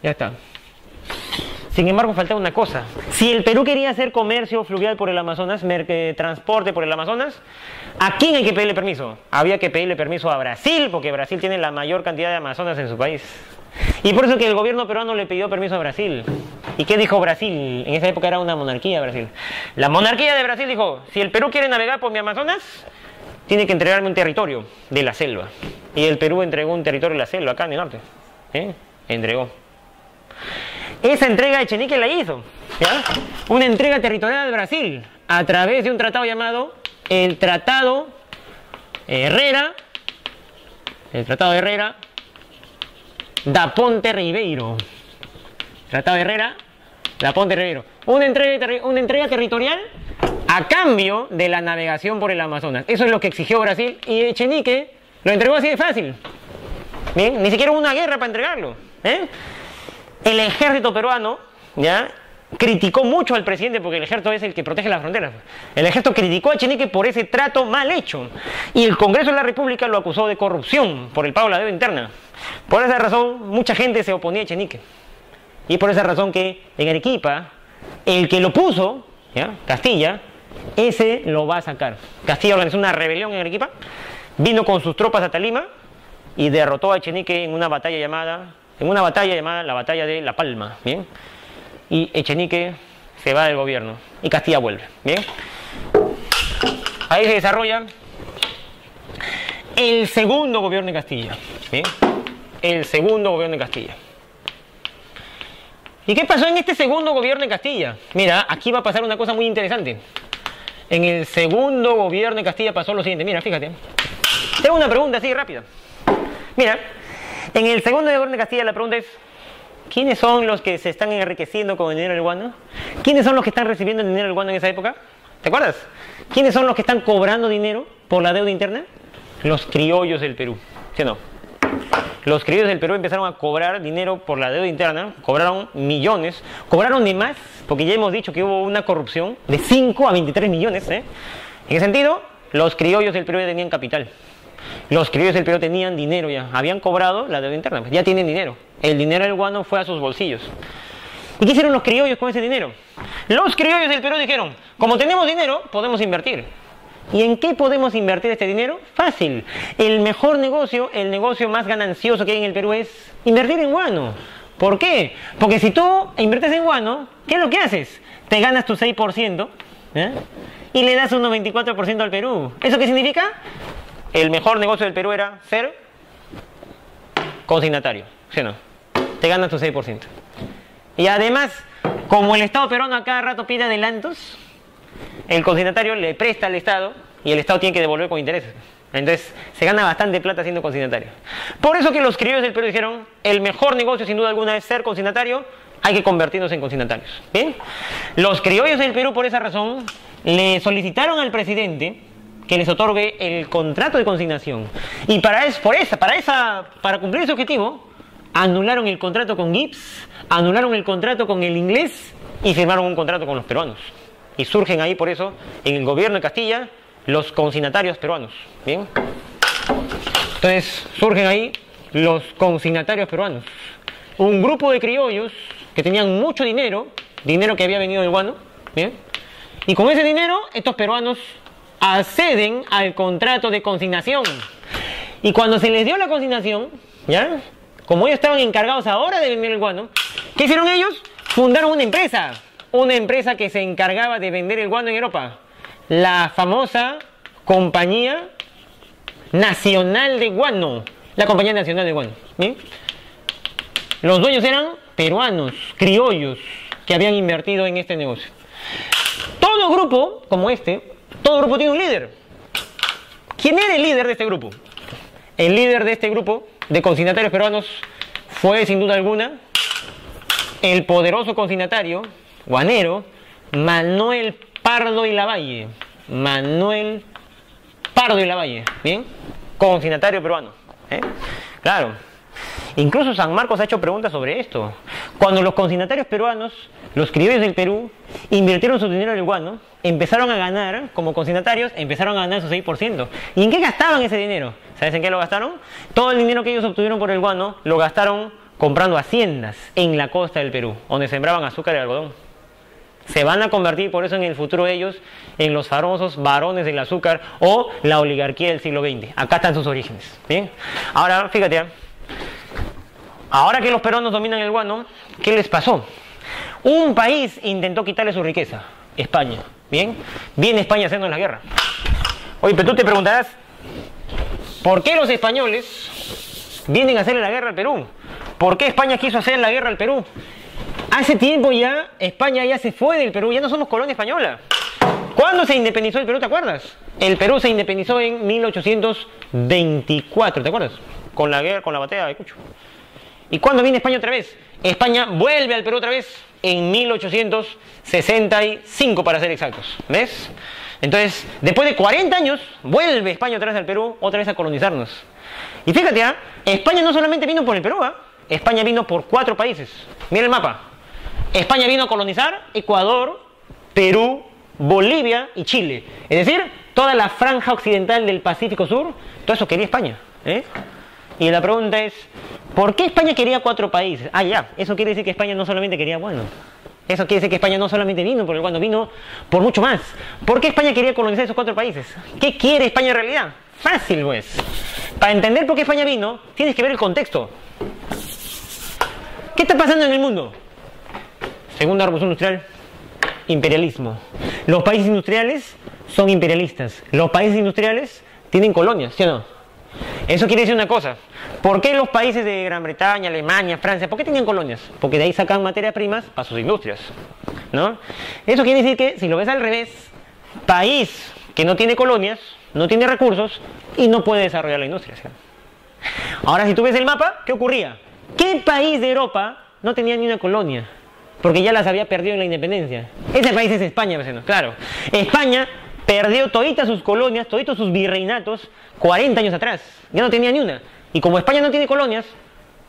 Speaker 1: Ya está. Sin embargo, faltaba una cosa. Si el Perú quería hacer comercio fluvial por el Amazonas, transporte por el Amazonas, ¿a quién hay que pedirle permiso? Había que pedirle permiso a Brasil, porque Brasil tiene la mayor cantidad de Amazonas en su país. Y por eso que el gobierno peruano le pidió permiso a Brasil. ¿Y qué dijo Brasil? En esa época era una monarquía Brasil. La monarquía de Brasil dijo, si el Perú quiere navegar por mi Amazonas, tiene que entregarme un territorio de la selva. Y el Perú entregó un territorio de la selva, acá en el norte. Entregó. Esa entrega Echenique la hizo, ¿ya? Una entrega territorial de Brasil a través de un tratado llamado el Tratado Herrera, da Ponte Ribeiro. Tratado de Herrera, la Ponte Rivero. Una entrega territorial a cambio de la navegación por el Amazonas. Eso es lo que exigió Brasil y Echenique lo entregó así de fácil. Bien, ni siquiera hubo una guerra para entregarlo. El ejército peruano, ¿ya?, criticó mucho al presidente, porque el ejército es el que protege las fronteras. El ejército criticó a Echenique por ese trato mal hecho. Y el Congreso de la República lo acusó de corrupción por el pago de la deuda interna. Por esa razón, mucha gente se oponía a Echenique. Y por esa razón que en Arequipa, el que lo puso, ¿ya?, Castilla, ese lo va a sacar. Castilla organizó una rebelión en Arequipa, vino con sus tropas hasta Lima y derrotó a Echenique en una batalla llamada la batalla de La Palma. ¿Bien? Y Echenique se va del gobierno y Castilla vuelve. Bien, ahí se desarrolla el segundo gobierno de Castilla. Bien, el segundo gobierno de Castilla. ¿Y qué pasó en este segundo gobierno de Castilla? Mira, aquí va a pasar una cosa muy interesante. En el segundo gobierno de Castilla pasó lo siguiente. Mira, fíjate, tengo una pregunta así rápida. Mira, en el segundo gobierno de Castilla la pregunta es: ¿quiénes son los que se están enriqueciendo con el dinero del guano? ¿Quiénes son los que están recibiendo el dinero del guano en esa época? ¿Te acuerdas? ¿Quiénes son los que están cobrando dinero por la deuda interna? Los criollos del Perú, ¿sí o no? Los criollos del Perú empezaron a cobrar dinero por la deuda interna, cobraron millones, cobraron de más, porque ya hemos dicho que hubo una corrupción de 5 a 23 millones. En ese sentido, los criollos del Perú ya tenían capital. Los criollos del Perú tenían dinero ya, habían cobrado la deuda interna, ya tienen dinero. El dinero del guano fue a sus bolsillos. ¿Y qué hicieron los criollos con ese dinero? Los criollos del Perú dijeron: como tenemos dinero, podemos invertir. ¿Y en qué podemos invertir este dinero? Fácil. El mejor negocio, el negocio más ganancioso que hay en el Perú es invertir en guano. ¿Por qué? Porque si tú inviertes en guano, ¿qué es lo que haces? Te ganas tu 6%, y le das un 94% al Perú. ¿Eso qué significa? El mejor negocio del Perú era ser consignatario, ¿sí o no? Te ganas tu 6%. Y además, como el Estado peruano a cada rato pide adelantos, el consignatario le presta al Estado y el Estado tiene que devolver con intereses. Entonces, se gana bastante plata siendo consignatario. Por eso que los criollos del Perú dijeron: el mejor negocio sin duda alguna es ser consignatario, hay que convertirnos en consignatarios. ¿Bien? Los criollos del Perú, por esa razón, le solicitaron al presidente que les otorgue el contrato de consignación. Y para cumplir ese objetivo, anularon el contrato con Gibbs, anularon el contrato con el inglés y firmaron un contrato con los peruanos. Y surgen ahí, por eso, en el gobierno de Castilla, los consignatarios peruanos. ¿Bien? Entonces, surgen ahí los consignatarios peruanos. Un grupo de criollos que tenían mucho dinero que había venido del guano. ¿Bien? Y con ese dinero, estos peruanos acceden al contrato de consignación. Y cuando se les dio la consignación, ¿ya?, como ellos estaban encargados ahora de vender el guano, ¿qué hicieron ellos? Fundaron una empresa que se encargaba de vender el guano en Europa, la famosa Compañía Nacional de Guano, la Compañía Nacional de Guano. ¿Bien? Los dueños eran peruanos, criollos, que habían invertido en este negocio. Todo grupo como todo grupo tiene un líder. ¿Quién era el líder de este grupo? El líder de este grupo de consignatarios peruanos fue, sin duda alguna, el poderoso consignatario guanero Manuel Pardo y Lavalle. Manuel Pardo y Lavalle, ¿bien? Consignatario peruano. Claro. Incluso San Marcos ha hecho preguntas sobre esto. Cuando los consignatarios peruanos, los criollos del Perú, invirtieron su dinero en el guano, empezaron a ganar, como consignatarios, empezaron a ganar su 6%. ¿Y en qué gastaban ese dinero? ¿Sabes en qué lo gastaron? Todo el dinero que ellos obtuvieron por el guano lo gastaron comprando haciendas en la costa del Perú, donde sembraban azúcar y algodón. Se van a convertir por eso en el futuro ellos en los famosos varones del azúcar o la oligarquía del siglo XX. Acá están sus orígenes. ¿Bien? Ahora, fíjate, ahora que los peruanos dominan el guano, ¿qué les pasó? Un país intentó quitarle su riqueza, España. ¿Bien? Viene España haciendo la guerra. Oye, pero tú te preguntarás, ¿por qué los españoles vienen a hacerle la guerra al Perú? ¿Por qué España quiso hacer la guerra al Perú? Hace tiempo ya, España ya se fue del Perú, ya no somos colonia española. ¿Cuándo se independizó el Perú, te acuerdas? El Perú se independizó en 1824, ¿te acuerdas? Con la guerra, con la batalla de Ayacucho. ¿Y cuándo viene España otra vez? España vuelve al Perú otra vez en 1865 para ser exactos. ¿Ves? Entonces, después de 40 años, vuelve España otra vez al Perú, otra vez a colonizarnos. Y fíjate, España no solamente vino por el Perú, España vino por 4 países. Mira el mapa. España vino a colonizar Ecuador, Perú, Bolivia y Chile. Es decir, toda la franja occidental del Pacífico Sur, todo eso quería España. Y la pregunta es, ¿por qué España quería 4 países? Ya, eso quiere decir que España no solamente quería guano. Eso quiere decir que España no solamente vino por el guano, vino por mucho más. ¿Por qué España quería colonizar esos 4 países? ¿Qué quiere España en realidad? Fácil, pues. Para entender por qué España vino, tienes que ver el contexto. ¿Qué está pasando en el mundo? Segunda revolución industrial, imperialismo. Los países industriales son imperialistas. Los países industriales tienen colonias, ¿sí o no? Eso quiere decir una cosa. ¿Por qué los países de Gran Bretaña, Alemania, Francia, por qué tenían colonias? Porque de ahí sacan materias primas para sus industrias, ¿no? Eso quiere decir que, si lo ves al revés, país que no tiene colonias, no tiene recursos y no puede desarrollar la industria, ¿sí? Ahora, si tú ves el mapa, ¿qué ocurría? ¿Qué país de Europa no tenía ni una colonia? Porque ya las había perdido en la independencia. Ese país es España, vecinos, claro. España perdió toditas sus colonias, toditos sus virreinatos 40 años atrás. Ya no tenía ni una. Y como España no tiene colonias,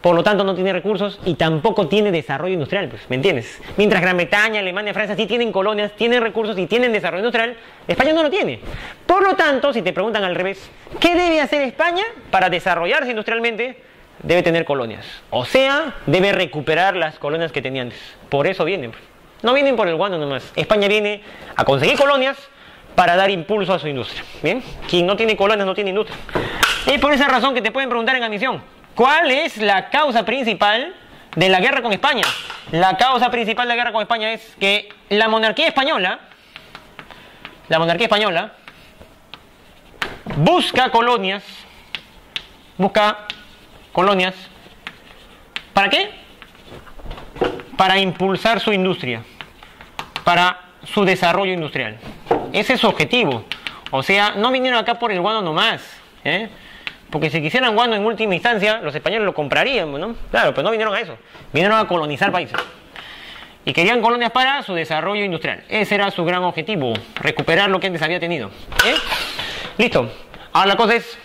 Speaker 1: por lo tanto no tiene recursos y tampoco tiene desarrollo industrial, pues, ¿me entiendes? Mientras Gran Bretaña, Alemania, Francia sí tienen colonias, tienen recursos y tienen desarrollo industrial, España no lo tiene. Por lo tanto, si te preguntan al revés, ¿qué debe hacer España para desarrollarse industrialmente? Debe tener colonias. O sea, debe recuperar las colonias que tenía antes. Por eso vienen. No vienen por el guano nomás. España viene a conseguir colonias para dar impulso a su industria. ¿Bien? Quien no tiene colonias no tiene industria. Es por esa razón que te pueden preguntar en admisión, ¿cuál es la causa principal de la guerra con España? La causa principal de la guerra con España es que la monarquía española busca colonias. ¿Para qué? Para impulsar su industria, para su desarrollo industrial. Ese es su objetivo. O sea, no vinieron acá por el guano nomás, porque si quisieran guano en última instancia, los españoles lo comprarían, ¿no? Claro, pero no vinieron a eso. Vinieron a colonizar países. Y querían colonias para su desarrollo industrial. Ese era su gran objetivo, recuperar lo que antes había tenido. Listo. Ahora la cosa es,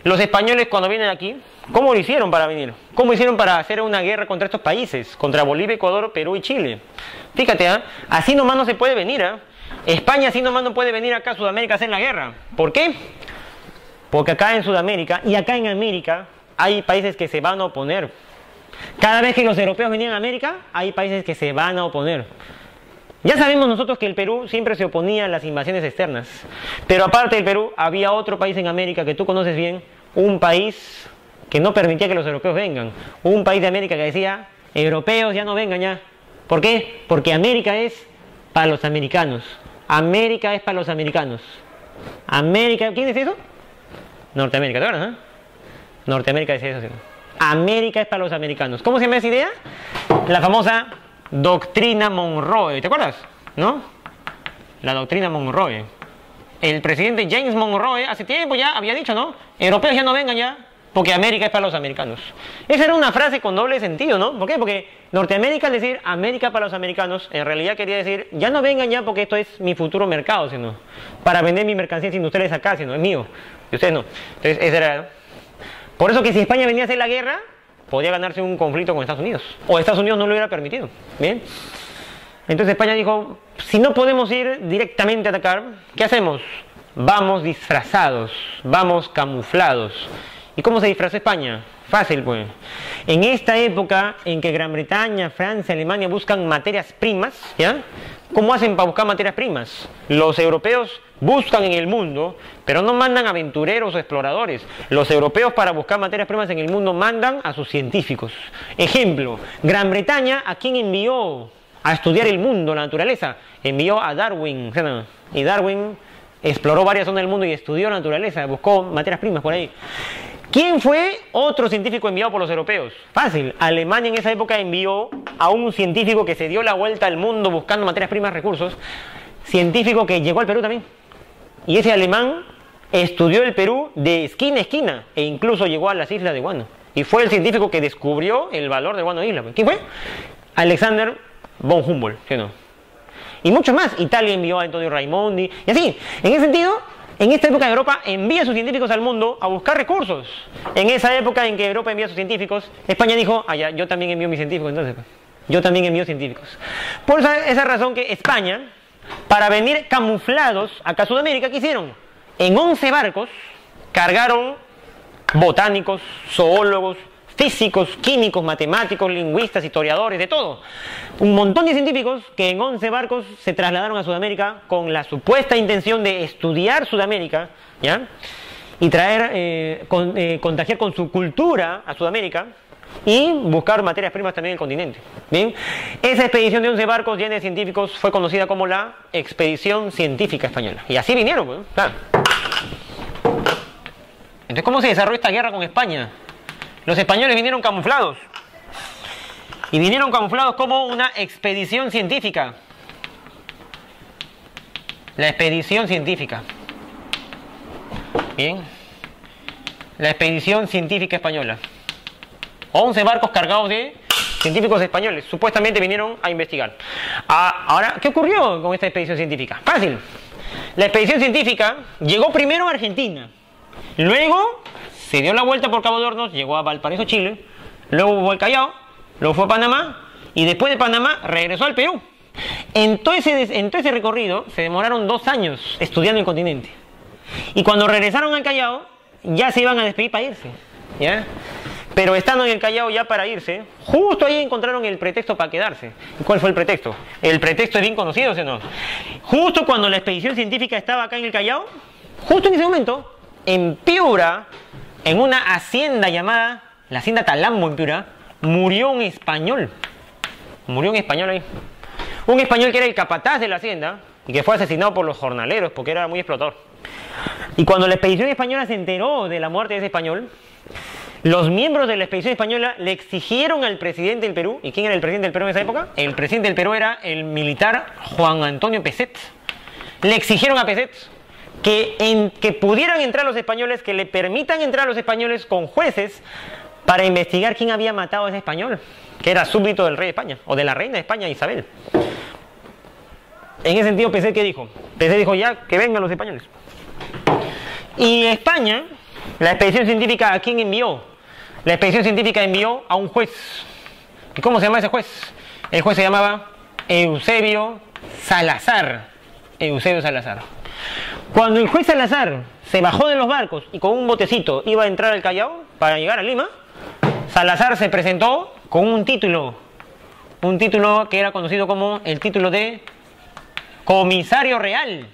Speaker 1: los españoles cuando vienen aquí, ¿cómo lo hicieron para venir? ¿Cómo hicieron para hacer una guerra contra estos países? Contra Bolivia, Ecuador, Perú y Chile. Fíjate, así nomás no se puede venir, España así nomás no puede venir acá a Sudamérica a hacer la guerra. ¿Por qué? Porque acá en Sudamérica y acá en América hay países que se van a oponer. Cada vez que los europeos venían a América, hay países que se van a oponer. Ya sabemos nosotros que el Perú siempre se oponía a las invasiones externas. Pero aparte del Perú, había otro país en América que tú conoces bien, un país que no permitía que los europeos vengan. Un país de América que decía, europeos ya no vengan ya. ¿Por qué? Porque América es para los americanos. América es para los americanos. América, ¿quién dice eso? Norteamérica, ¿te acuerdas? Norteamérica decía eso. América es para los americanos. ¿Cómo se llama esa idea? La famosa doctrina Monroe. ¿Te acuerdas? ¿No? La doctrina Monroe. El presidente James Monroe hace tiempo ya había dicho, ¿no? Europeos ya no vengan ya, porque América es para los americanos. Esa era una frase con doble sentido, ¿no? ¿Por qué? Porque Norteamérica, al decir América para los americanos, en realidad quería decir, ya no vengan ya porque esto es mi futuro mercado, sino para vender mis mercancías industriales acá, sino es mío. Y ustedes no. Entonces, esa era. Por eso que si España venía a hacer la guerra, podía ganarse un conflicto con Estados Unidos. O Estados Unidos no lo hubiera permitido. ¿Bien? Entonces España dijo, si no podemos ir directamente a atacar, ¿qué hacemos? Vamos disfrazados, vamos camuflados. ¿Y cómo se disfrazó España? Fácil, pues. En esta época en que Gran Bretaña, Francia, Alemania buscan materias primas, ¿ya? ¿Cómo hacen para buscar materias primas? Los europeos buscan en el mundo, pero no mandan aventureros o exploradores. Los europeos para buscar materias primas en el mundo mandan a sus científicos. Ejemplo, Gran Bretaña, ¿a quién envió a estudiar el mundo, la naturaleza? Envió a Darwin. Y Darwin exploró varias zonas del mundo y estudió la naturaleza, buscó materias primas por ahí. ¿Quién fue otro científico enviado por los europeos? Fácil, Alemania en esa época envió a un científico que se dio la vuelta al mundo buscando materias primas, recursos, científico que llegó al Perú también. Y ese alemán estudió el Perú de esquina a esquina e incluso llegó a las islas de Guano. Y fue el científico que descubrió el valor de Guano Isla. ¿Quién fue? Alexander von Humboldt, ¿sí o no? Y muchos más. Italia envió a Antonio Raimondi. Y así, en ese sentido, en esta época Europa envía a sus científicos al mundo a buscar recursos. En esa época en que Europa envía a sus científicos, España dijo, ya, yo también envío mis científicos entonces. Yo también envío científicos. Por esa razón que España, para venir camuflados acá a Sudamérica, ¿qué hicieron? En 11 barcos cargaron botánicos, zoólogos, físicos, químicos, matemáticos, lingüistas, historiadores, de todo. Un montón de científicos que en 11 barcos se trasladaron a Sudamérica con la supuesta intención de estudiar Sudamérica, ¿ya? Y traer, contagiar con su cultura a Sudamérica y buscar materias primas también en el continente. ¿Bien? Esa expedición de 11 barcos llena de científicos fue conocida como la Expedición Científica Española. Y así vinieron, pues, claro. Entonces, ¿cómo se desarrolló esta guerra con España? Los españoles vinieron camuflados. Y vinieron camuflados como una expedición científica. La expedición científica. Bien. La expedición científica española. 11 barcos cargados de científicos españoles. Supuestamente vinieron a investigar. Ahora, ¿qué ocurrió con esta expedición científica? Fácil. La expedición científica llegó primero a Argentina. Luego se dio la vuelta por Cabo de Hornos, llegó a Valparaíso, Chile, luego fue al Callao, luego fue a Panamá y después de Panamá regresó al Perú. En todo ese recorrido se demoraron 2 años estudiando el continente. Y cuando regresaron al Callao ya se iban a despedir para irse, ¿ya? Pero estando en el Callao ya para irse, justo ahí encontraron el pretexto para quedarse. ¿Y cuál fue el pretexto? El pretexto es bien conocido, ¿sí o no? Justo cuando la expedición científica estaba acá en el Callao, justo en ese momento, en Piura, en una hacienda llamada la Hacienda Talambo en Piura, murió un español. Murió un español ahí. Un español que era el capataz de la hacienda y que fue asesinado por los jornaleros porque era muy explotador. Y cuando la expedición española se enteró de la muerte de ese español, los miembros de la expedición española le exigieron al presidente del Perú. ¿Y quién era el presidente del Perú en esa época? El presidente del Perú era el militar Juan Antonio Peset. Le exigieron a Peset que pudieran entrar los españoles, que le permitan entrar los españoles con jueces para investigar quién había matado a ese español, que era súbdito del rey de España, o de la reina de España, Isabel. En ese sentido, Peset, ¿qué dijo? Peset dijo, ya, que vengan los españoles. Y España, la expedición científica, ¿a quién envió? La expedición científica envió a un juez. ¿Y cómo se llama ese juez? El juez se llamaba Eusebio Salazar. Eusebio Salazar. Cuando el juez Salazar se bajó de los barcos y con un botecito iba a entrar al Callao para llegar a Lima, Salazar se presentó con un título que era conocido como el título de comisario real.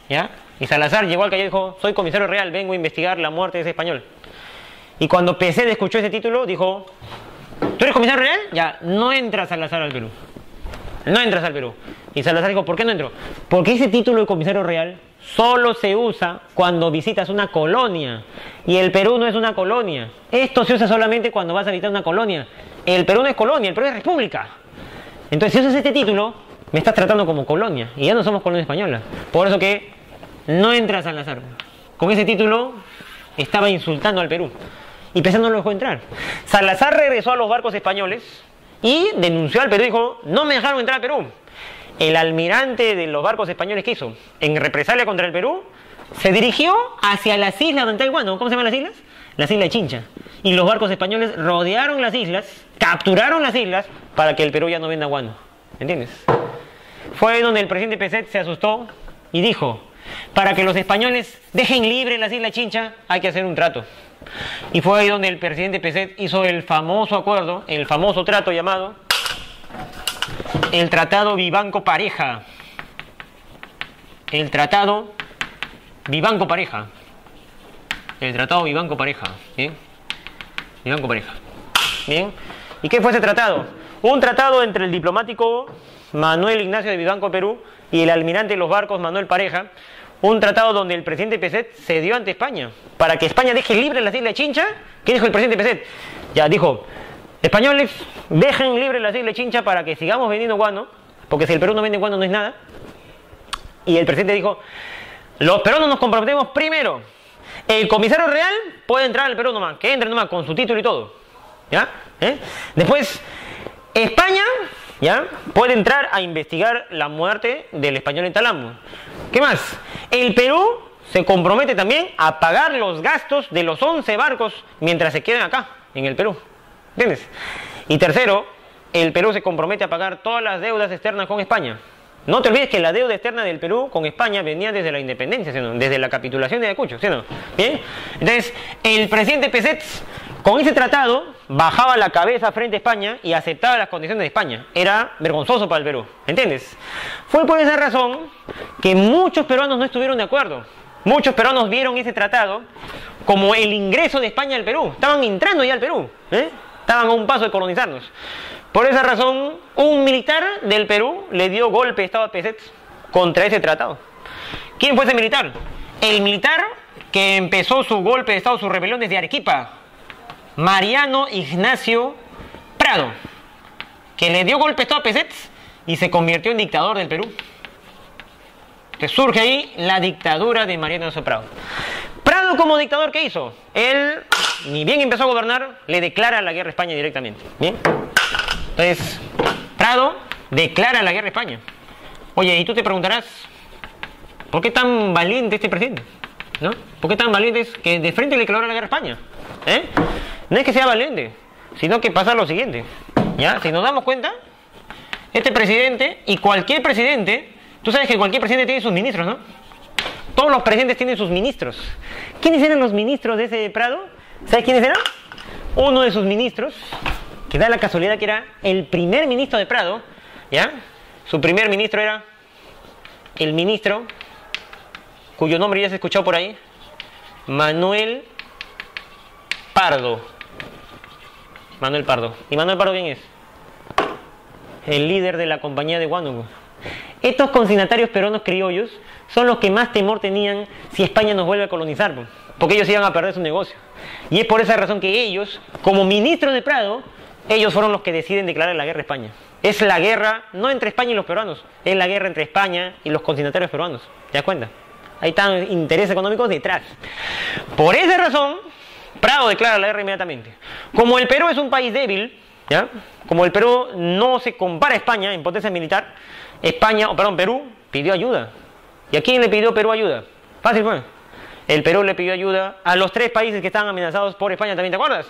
Speaker 1: ¿Ya? Y Salazar llegó al Callao y dijo, soy comisario real, vengo a investigar la muerte de ese español. Y cuando Peset escuchó ese título, dijo, ¿tú eres comisario real? Ya, no entras Salazar al Perú. No entras al Perú. Y Salazar dijo, ¿por qué no entro? Porque ese título de comisario real solo se usa cuando visitas una colonia. Y el Perú no es una colonia. Esto se usa solamente cuando vas a visitar una colonia. El Perú no es colonia, el Perú es república. Entonces, si usas este título, me estás tratando como colonia. Y ya no somos colonia española. Por eso que no entras Salazar. Con ese título estaba insultando al Perú. Y Peset no lo dejó entrar. Salazar regresó a los barcos españoles y denunció al Perú y dijo, no me dejaron entrar al Perú. El almirante de los barcos españoles, ¿qué hizo? En represalia contra el Perú, se dirigió hacia las islas donde está el Guano. ¿Cómo se llaman las islas? Las islas de Chincha. Y los barcos españoles rodearon las islas, capturaron las islas para que el Perú ya no venda guano. ¿Entiendes? Fue ahí donde el presidente Peset se asustó y dijo, para que los españoles dejen libre las islas Chincha hay que hacer un trato. Y fue ahí donde el presidente Peset hizo el famoso acuerdo, el famoso trato llamado el Tratado Vivanco-Pareja. El Tratado Vivanco-Pareja. El Tratado Vivanco-Pareja. ¿Bien? Vivanco-Pareja. ¿Bien? ¿Y qué fue ese tratado? Un tratado entre el diplomático Manuel Ignacio de Vivanco, Perú, y el almirante de los barcos Manuel Pareja. Un tratado donde el presidente Peset cedió ante España para que España deje libre las islas Chincha. ¿Qué dijo el presidente Peset? Ya dijo, españoles, dejen libre las islas Chincha para que sigamos vendiendo guano, porque si el Perú no vende guano no es nada. Y el presidente dijo, Los peruanos nos comprometemos primero. El comisario real puede entrar al Perú nomás, que entre nomás con su título y todo. ¿Ya? Después, España, ¿ya?, puede entrar a investigar la muerte del español en Talambo. ¿Qué más? El Perú se compromete también a pagar los gastos de los 11 barcos mientras se queden acá, en el Perú. ¿Entiendes? Y tercero, el Perú se compromete a pagar todas las deudas externas con España. No te olvides que la deuda externa del Perú con España venía desde la independencia, ¿sí no?, desde la capitulación de Ayacucho, ¿sí no? ¿Bien? Entonces, el presidente Pesetz, con ese tratado, bajaba la cabeza frente a España y aceptaba las condiciones de España. Era vergonzoso para el Perú, ¿entiendes? Fue por esa razón que muchos peruanos no estuvieron de acuerdo. Muchos peruanos vieron ese tratado como el ingreso de España al Perú. Estaban entrando ya al Perú, estaban a un paso de colonizarnos. Por esa razón, un militar del Perú le dio golpe de Estado a Pesetz contra ese tratado. ¿Quién fue ese militar? El militar que empezó su golpe de Estado, su rebelión desde Arequipa, Mariano Ignacio Prado, que le dio golpe de Estado a Pesetz y se convirtió en dictador del Perú. Entonces surge ahí la dictadura de Mariano Ignacio Prado. Prado, como dictador, ¿qué hizo? Él, ni bien empezó a gobernar, le declara la guerra a España directamente. ¿Bien? Entonces, Prado declara la guerra a España. Oye, y tú te preguntarás, ¿por qué tan valiente este presidente? ¿No? ¿Por qué tan valiente es que de frente le declara la guerra a España? No es que sea valiente, sino que pasa lo siguiente. ¿Ya? Si nos damos cuenta, este presidente y cualquier presidente, tú sabes que cualquier presidente tiene sus ministros, ¿no? Todos los presidentes tienen sus ministros. ¿Quiénes eran los ministros de ese Prado? ¿Sabes quiénes eran? Uno de sus ministros, que da la casualidad que era el primer ministro de Prado, ¿ya? Su primer ministro era el ministro, cuyo nombre ya se ha escuchado por ahí, Manuel Pardo. Manuel Pardo. ¿Y Manuel Pardo quién es? El líder de la compañía de Huánuco. Estos consignatarios peruanos criollos son los que más temor tenían si España nos vuelve a colonizar, porque ellos iban a perder su negocio. Y es por esa razón que ellos, como ministros de Prado, ellos fueron los que deciden declarar la guerra a España. Es la guerra, no entre España y los peruanos, es la guerra entre España y los consignatarios peruanos. ¿Te das cuenta? Ahí están intereses económicos detrás. Por esa razón, Prado declara la guerra inmediatamente. Como el Perú es un país débil, ¿ya? Como el Perú no se compara a España en potencia militar, Perú pidió ayuda. ¿Y a quién le pidió Perú ayuda? Fácil fue. El Perú le pidió ayuda a los 3 países que estaban amenazados por España, ¿también te acuerdas?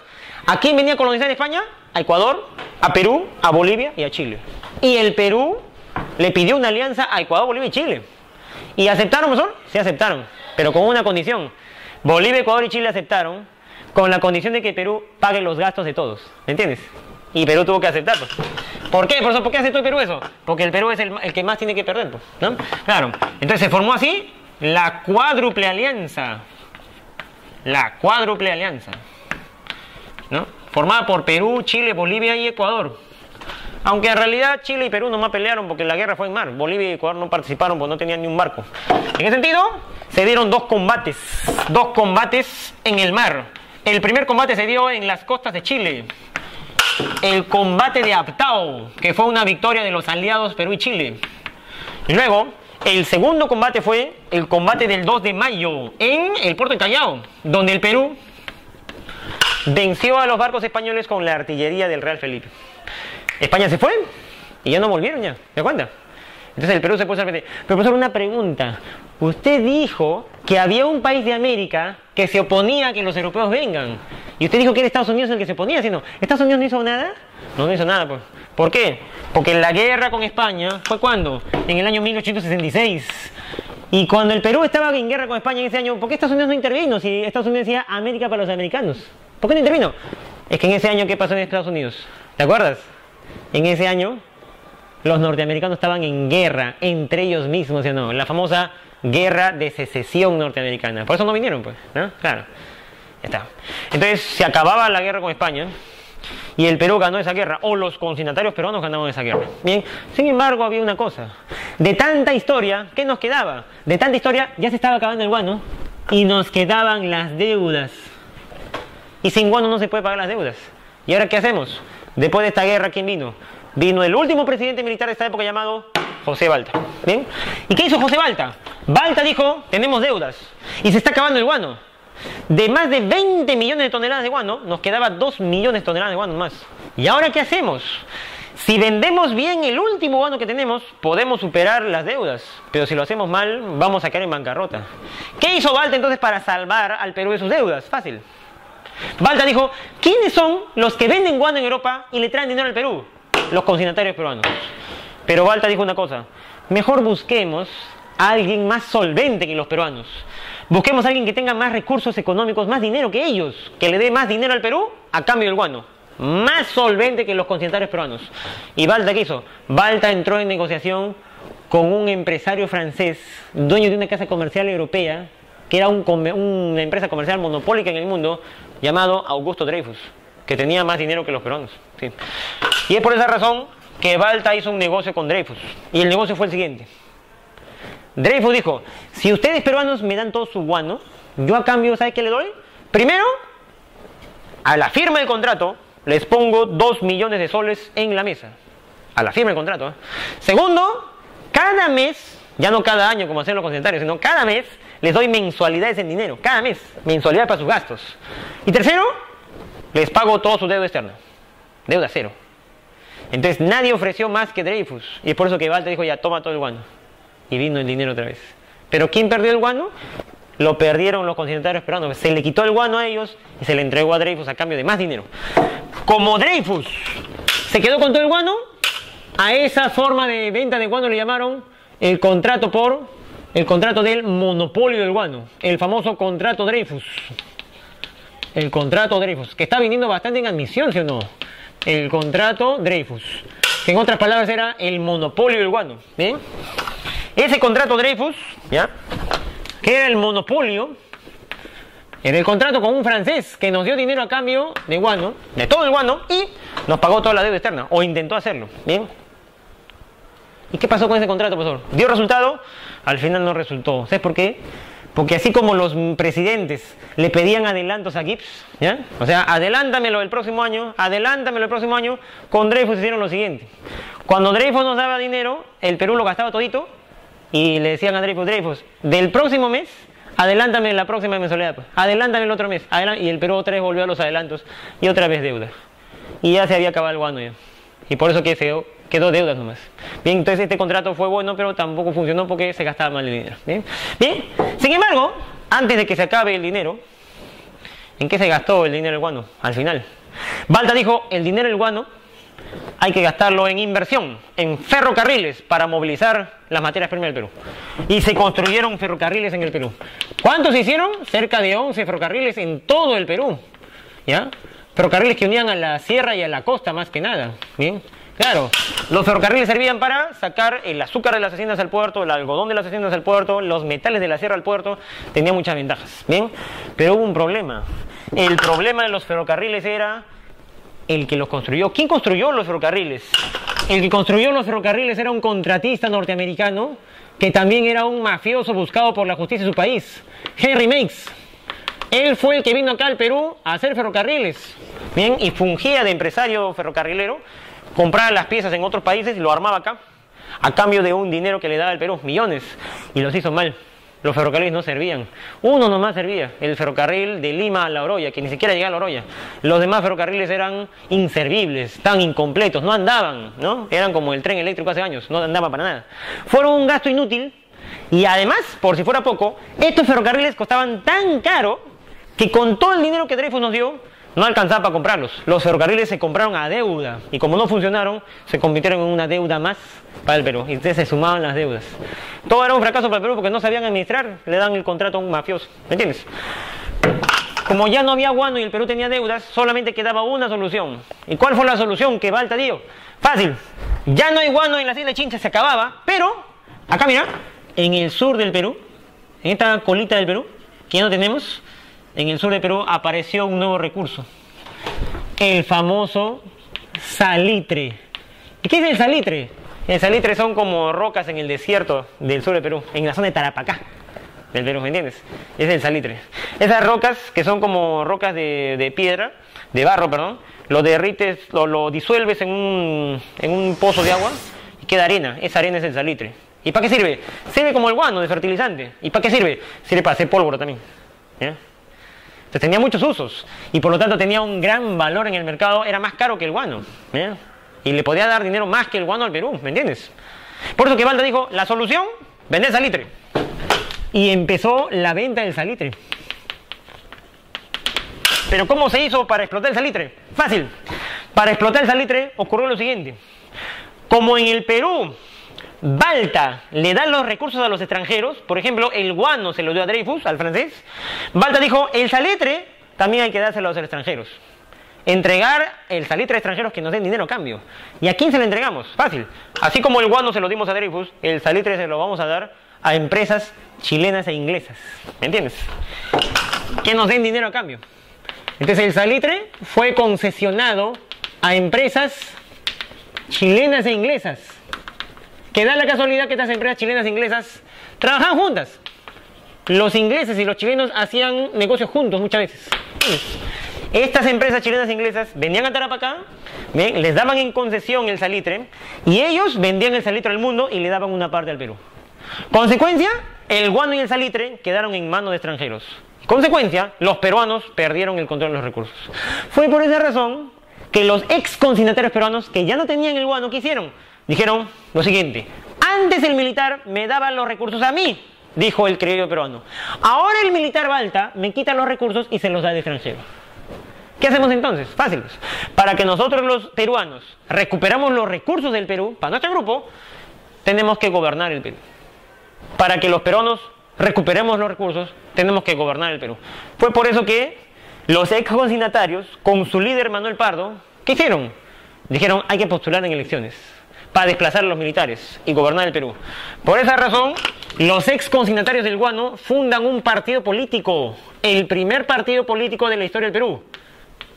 Speaker 1: ¿A quién venía a colonizar España? A Ecuador, a Perú, a Bolivia y a Chile. Y el Perú le pidió una alianza a Ecuador, Bolivia y Chile. ¿Y aceptaron, profesor? Sí aceptaron, pero con una condición. Bolivia, Ecuador y Chile aceptaron con la condición de que Perú pague los gastos de todos. ¿Me entiendes? Y Perú tuvo que aceptar, pues. ¿Por qué, profesor? ¿Por qué aceptó el Perú eso? Porque el Perú es el que más tiene que perder, pues, ¿no? Claro. Entonces se formó así la cuádruple alianza. La cuádruple alianza, ¿no? Formada por Perú, Chile, Bolivia y Ecuador. Aunque en realidad Chile y Perú nomás pelearon porque la guerra fue en mar. Bolivia y Ecuador no participaron porque no tenían ni un barco. En ese sentido, se dieron 2 combates. 2 combates en el mar. El primer combate se dio en las costas de Chile. El combate de Aptao, que fue una victoria de los aliados Perú y Chile. Y luego, el segundo combate fue el combate del 2 de mayo en el puerto de Callao, donde el Perú venció a los barcos españoles con la artillería del Real Felipe. España se fue y ya no volvieron ya, ¿te das cuenta? Entonces el Perú se puso a repetir. Pero profesor, una pregunta. Usted dijo que había un país de América que se oponía a que los europeos vengan. Y usted dijo que era Estados Unidos el que se oponía, ¿sí no? ¿Estados Unidos no hizo nada? No hizo nada, pues. ¿Por qué? Porque la guerra con España fue ¿cuándo? En el año 1866. Y cuando el Perú estaba en guerra con España en ese año, ¿por qué Estados Unidos no intervino? Si Estados Unidos decía América para los americanos. ¿Por qué no intervino? Es que en ese año, ¿qué pasó en Estados Unidos? ¿Te acuerdas? En ese año, los norteamericanos estaban en guerra entre ellos mismos, ¿sí o no? La famosa guerra de secesión norteamericana. Por eso no vinieron, pues, ¿no? Claro. Ya está. Entonces, se acababa la guerra con España y el Perú ganó esa guerra, o los consignatarios peruanos ganaron esa guerra. Bien, sin embargo, había una cosa. De tanta historia, ¿qué nos quedaba? De tanta historia, ya se estaba acabando el guano y nos quedaban las deudas. Y sin guano no se puede pagar las deudas. ¿Y ahora qué hacemos? Después de esta guerra, ¿quién vino? Vino el último presidente militar de esta época llamado José Balta. ¿Bien? ¿Y qué hizo José Balta? Balta dijo, tenemos deudas y se está acabando el guano. De más de 20 millones de toneladas de guano, nos quedaba 2 millones de toneladas de guano más. ¿Y ahora qué hacemos? Si vendemos bien el último guano que tenemos, podemos superar las deudas. Pero si lo hacemos mal, vamos a caer en bancarrota. ¿Qué hizo Balta entonces para salvar al Perú de sus deudas? Fácil. Balta dijo, ¿quiénes son los que venden guano en Europa y le traen dinero al Perú? Los consignatarios peruanos. Pero Balta dijo una cosa, mejor busquemos a alguien más solvente que los peruanos. Busquemos a alguien que tenga más recursos económicos, más dinero que ellos, que le dé más dinero al Perú a cambio del guano. Más solvente que los consignatarios peruanos. ¿Y Balta qué hizo? Balta entró en negociación con un empresario francés, dueño de una casa comercial europea, que era una empresa comercial monopólica en el mundo, llamado Augusto Dreyfus, que tenía más dinero que los peruanos. Sí. Y es por esa razón que Balta hizo un negocio con Dreyfus. Y el negocio fue el siguiente. Dreyfus dijo, si ustedes peruanos me dan todo su guano, yo a cambio, ¿sabe qué le doy? Primero, a la firma del contrato, les pongo 2 millones de soles en la mesa. A la firma del contrato. ¿Eh? Segundo, cada mes, ya no cada año como hacen los consignatarios, sino cada mes les doy mensualidades en dinero. Cada mes, mensualidad para sus gastos. Y tercero, les pago toda su deuda externa. Deuda cero. Entonces nadie ofreció más que Dreyfus. Y es por eso que Balta dijo, ya toma todo el guano. Y vino el dinero otra vez. Pero ¿quién perdió el guano? Lo perdieron los consignatarios peruanos. Se le quitó el guano a ellos y se le entregó a Dreyfus a cambio de más dinero. Como Dreyfus se quedó con todo el guano, a esa forma de venta de guano le llamaron el contrato del monopolio del guano. El famoso contrato Dreyfus. El contrato Dreyfus, que está viniendo bastante en admisión, ¿sí o no? El contrato Dreyfus, que en otras palabras era el monopolio del guano. ¿Bien? Ese contrato Dreyfus, ¿ya?, que era el monopolio, era el contrato con un francés que nos dio dinero a cambio de guano, de todo el guano, y nos pagó toda la deuda externa, o intentó hacerlo. ¿Bien? ¿Y qué pasó con ese contrato, profesor? ¿Dio resultado? Al final no resultó. ¿Sabes por qué? Porque así como los presidentes le pedían adelantos a Gibbs, ¿ya?, o sea, adelántamelo el próximo año, con Dreyfus hicieron lo siguiente. Cuando Dreyfus nos daba dinero, el Perú lo gastaba todito, y le decían a Dreyfus, del próximo mes, adelántame la próxima mensualidad, pues. Adelántame el otro mes, y el Perú otra vez volvió a los adelantos, y otra vez deuda. Y ya se había acabado el guano ya. Y por eso quedó deudas nomás. Bien, entonces este contrato fue bueno, pero tampoco funcionó porque se gastaba mal el dinero. Bien, bien. Sin embargo, antes de que se acabe el dinero, ¿en qué se gastó el dinero del guano? Al final, Balta dijo, el dinero del guano hay que gastarlo en inversión, en ferrocarriles, para movilizar las materias primas del Perú. Y se construyeron ferrocarriles en el Perú. ¿Cuántos se hicieron? Cerca de 11 ferrocarriles en todo el Perú. ¿Ya? Ferrocarriles que unían a la sierra y a la costa más que nada. Bien. Claro, los ferrocarriles servían para sacar el azúcar de las haciendas al puerto, el algodón de las haciendas al puerto, los metales de la sierra al puerto. Tenía muchas ventajas. Bien. Pero hubo un problema. El problema de los ferrocarriles era el que los construyó. ¿Quién construyó los ferrocarriles? El que construyó los ferrocarriles era un contratista norteamericano que también era un mafioso buscado por la justicia de su país, Henry Meigs. Él fue el que vino acá al Perú a hacer ferrocarriles, bien, y fungía de empresario ferrocarrilero, compraba las piezas en otros países y lo armaba acá, a cambio de un dinero que le daba el Perú, millones, y los hizo mal. Los ferrocarriles no servían. Uno nomás servía, el ferrocarril de Lima a La Oroya, que ni siquiera llegaba a La Oroya. Los demás ferrocarriles eran inservibles, tan incompletos, no andaban, ¿no? Eran como el tren eléctrico hace años, no andaban para nada. Fueron un gasto inútil y además, por si fuera poco, estos ferrocarriles costaban tan caro que con todo el dinero que Dreyfus nos dio, no alcanzaba para comprarlos. Los ferrocarriles se compraron a deuda y como no funcionaron, se convirtieron en una deuda más para el Perú. Y entonces se sumaban las deudas. Todo era un fracaso para el Perú porque no sabían administrar, le dan el contrato a un mafioso. ¿Me entiendes? Como ya no había guano y el Perú tenía deudas, solamente quedaba una solución. ¿Y cuál fue la solución que Balta dio? Fácil. Ya no hay guano en la isla de Chincha, se acababa, pero acá mira, en el sur del Perú, en esta colita del Perú, que ya no tenemos, en el sur del Perú apareció un nuevo recurso, el famoso salitre. ¿Y qué es el salitre? El salitre son como rocas en el desierto del sur del Perú, en la zona de Tarapacá del Perú, ¿me entiendes? Es el salitre. Esas rocas, que son como rocas de piedra, de barro, perdón, lo derrites, lo disuelves en un pozo de agua y queda arena. Esa arena es el salitre. ¿Y para qué sirve? Sirve como el guano de fertilizante. ¿Y para qué sirve? Sirve para hacer pólvora también. ¿Ya? Entonces tenía muchos usos y por lo tanto tenía un gran valor en el mercado, era más caro que el guano. ¿Ya? Y le podía dar dinero más que el guano al Perú, ¿me entiendes? Por eso que Balta dijo, la solución, vender salitre. Y empezó la venta del salitre. Pero ¿cómo se hizo para explotar el salitre? Fácil. Para explotar el salitre ocurrió lo siguiente. Como en el Perú Balta le da los recursos a los extranjeros, por ejemplo, el guano se lo dio a Dreyfus, al francés, Balta dijo, el salitre también hay que dárselo a los extranjeros. Entregar el salitre a extranjeros que nos den dinero a cambio. ¿Y a quién se lo entregamos? Fácil. Así como el guano se lo dimos a Dreyfus, el salitre se lo vamos a dar a empresas chilenas e inglesas. ¿Me entiendes? Que nos den dinero a cambio. Entonces el salitre fue concesionado a empresas chilenas e inglesas. Que da la casualidad que estas empresas chilenas e inglesas trabajaban juntas. Los ingleses y los chilenos hacían negocios juntos muchas veces. Estas empresas chilenas e inglesas venían a Tarapacá, ¿bien? Les daban en concesión el salitre y ellos vendían el salitre al mundo y le daban una parte al Perú. Consecuencia, el guano y el salitre quedaron en manos de extranjeros. Consecuencia, los peruanos perdieron el control de los recursos. Fue por esa razón que los ex consignatarios peruanos que ya no tenían el guano, ¿qué hicieron? Dijeron lo siguiente, antes el militar me daba los recursos a mí, dijo el criollo peruano. Ahora el militar Balta me quita los recursos y se los da al extranjero. ¿Qué hacemos entonces? Fácil. Para que nosotros los peruanos recuperamos los recursos del Perú, para nuestro grupo, tenemos que gobernar el Perú. Para que los peruanos recuperemos los recursos, tenemos que gobernar el Perú. Fue por eso que los ex consignatarios, con su líder Manuel Pardo, ¿qué hicieron? Dijeron, hay que postular en elecciones para desplazar a los militares y gobernar el Perú. Por esa razón, los ex consignatarios del guano fundan un partido político, el primer partido político de la historia del Perú,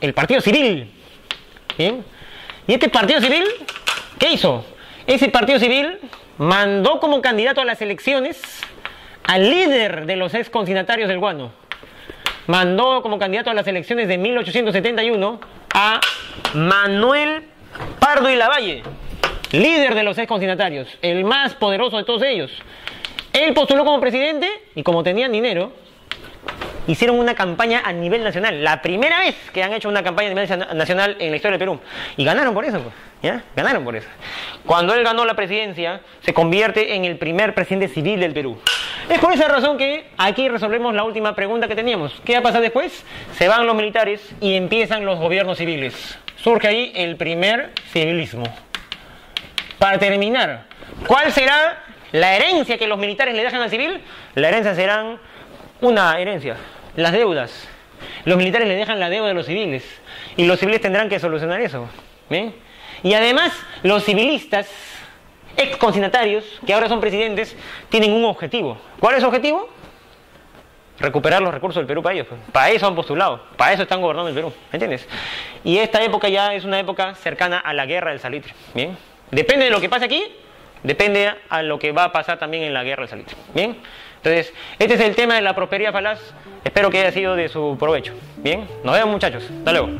Speaker 1: el Partido Civil. ¿Bien? ¿Y este Partido Civil qué hizo? Ese Partido Civil mandó como candidato a las elecciones al líder de los ex consignatarios del guano. Mandó como candidato a las elecciones de 1871 a Manuel Pardo y Lavalle, líder de los ex consignatarios, el más poderoso de todos ellos. Él postuló como presidente y como tenían dinero, hicieron una campaña a nivel nacional. La primera vez que han hecho una campaña a nivel nacional en la historia del Perú. Y ganaron por eso, pues. ¿Ya? Ganaron por eso. Cuando él ganó la presidencia, se convierte en el primer presidente civil del Perú. Es por esa razón que aquí resolvemos la última pregunta que teníamos. ¿Qué va a pasar después? Se van los militares y empiezan los gobiernos civiles. Surge ahí el primer civilismo. Para terminar, ¿cuál será la herencia que los militares le dejan al civil? La herencia serán una herencia, las deudas. Los militares le dejan la deuda a los civiles y los civiles tendrán que solucionar eso. ¿Bien? Y además, los civilistas, ex consignatarios, que ahora son presidentes, tienen un objetivo. ¿Cuál es su objetivo? Recuperar los recursos del Perú para ellos. Para eso han postulado, para eso están gobernando el Perú. ¿Me entiendes? Y esta época ya es una época cercana a la guerra del salitre. ¿Bien? Depende de lo que pase aquí, depende a lo que va a pasar también en la guerra del salitre. ¿Bien? Entonces, este es el tema de la prosperidad falaz. Espero que haya sido de su provecho. Bien, nos vemos muchachos. Hasta luego.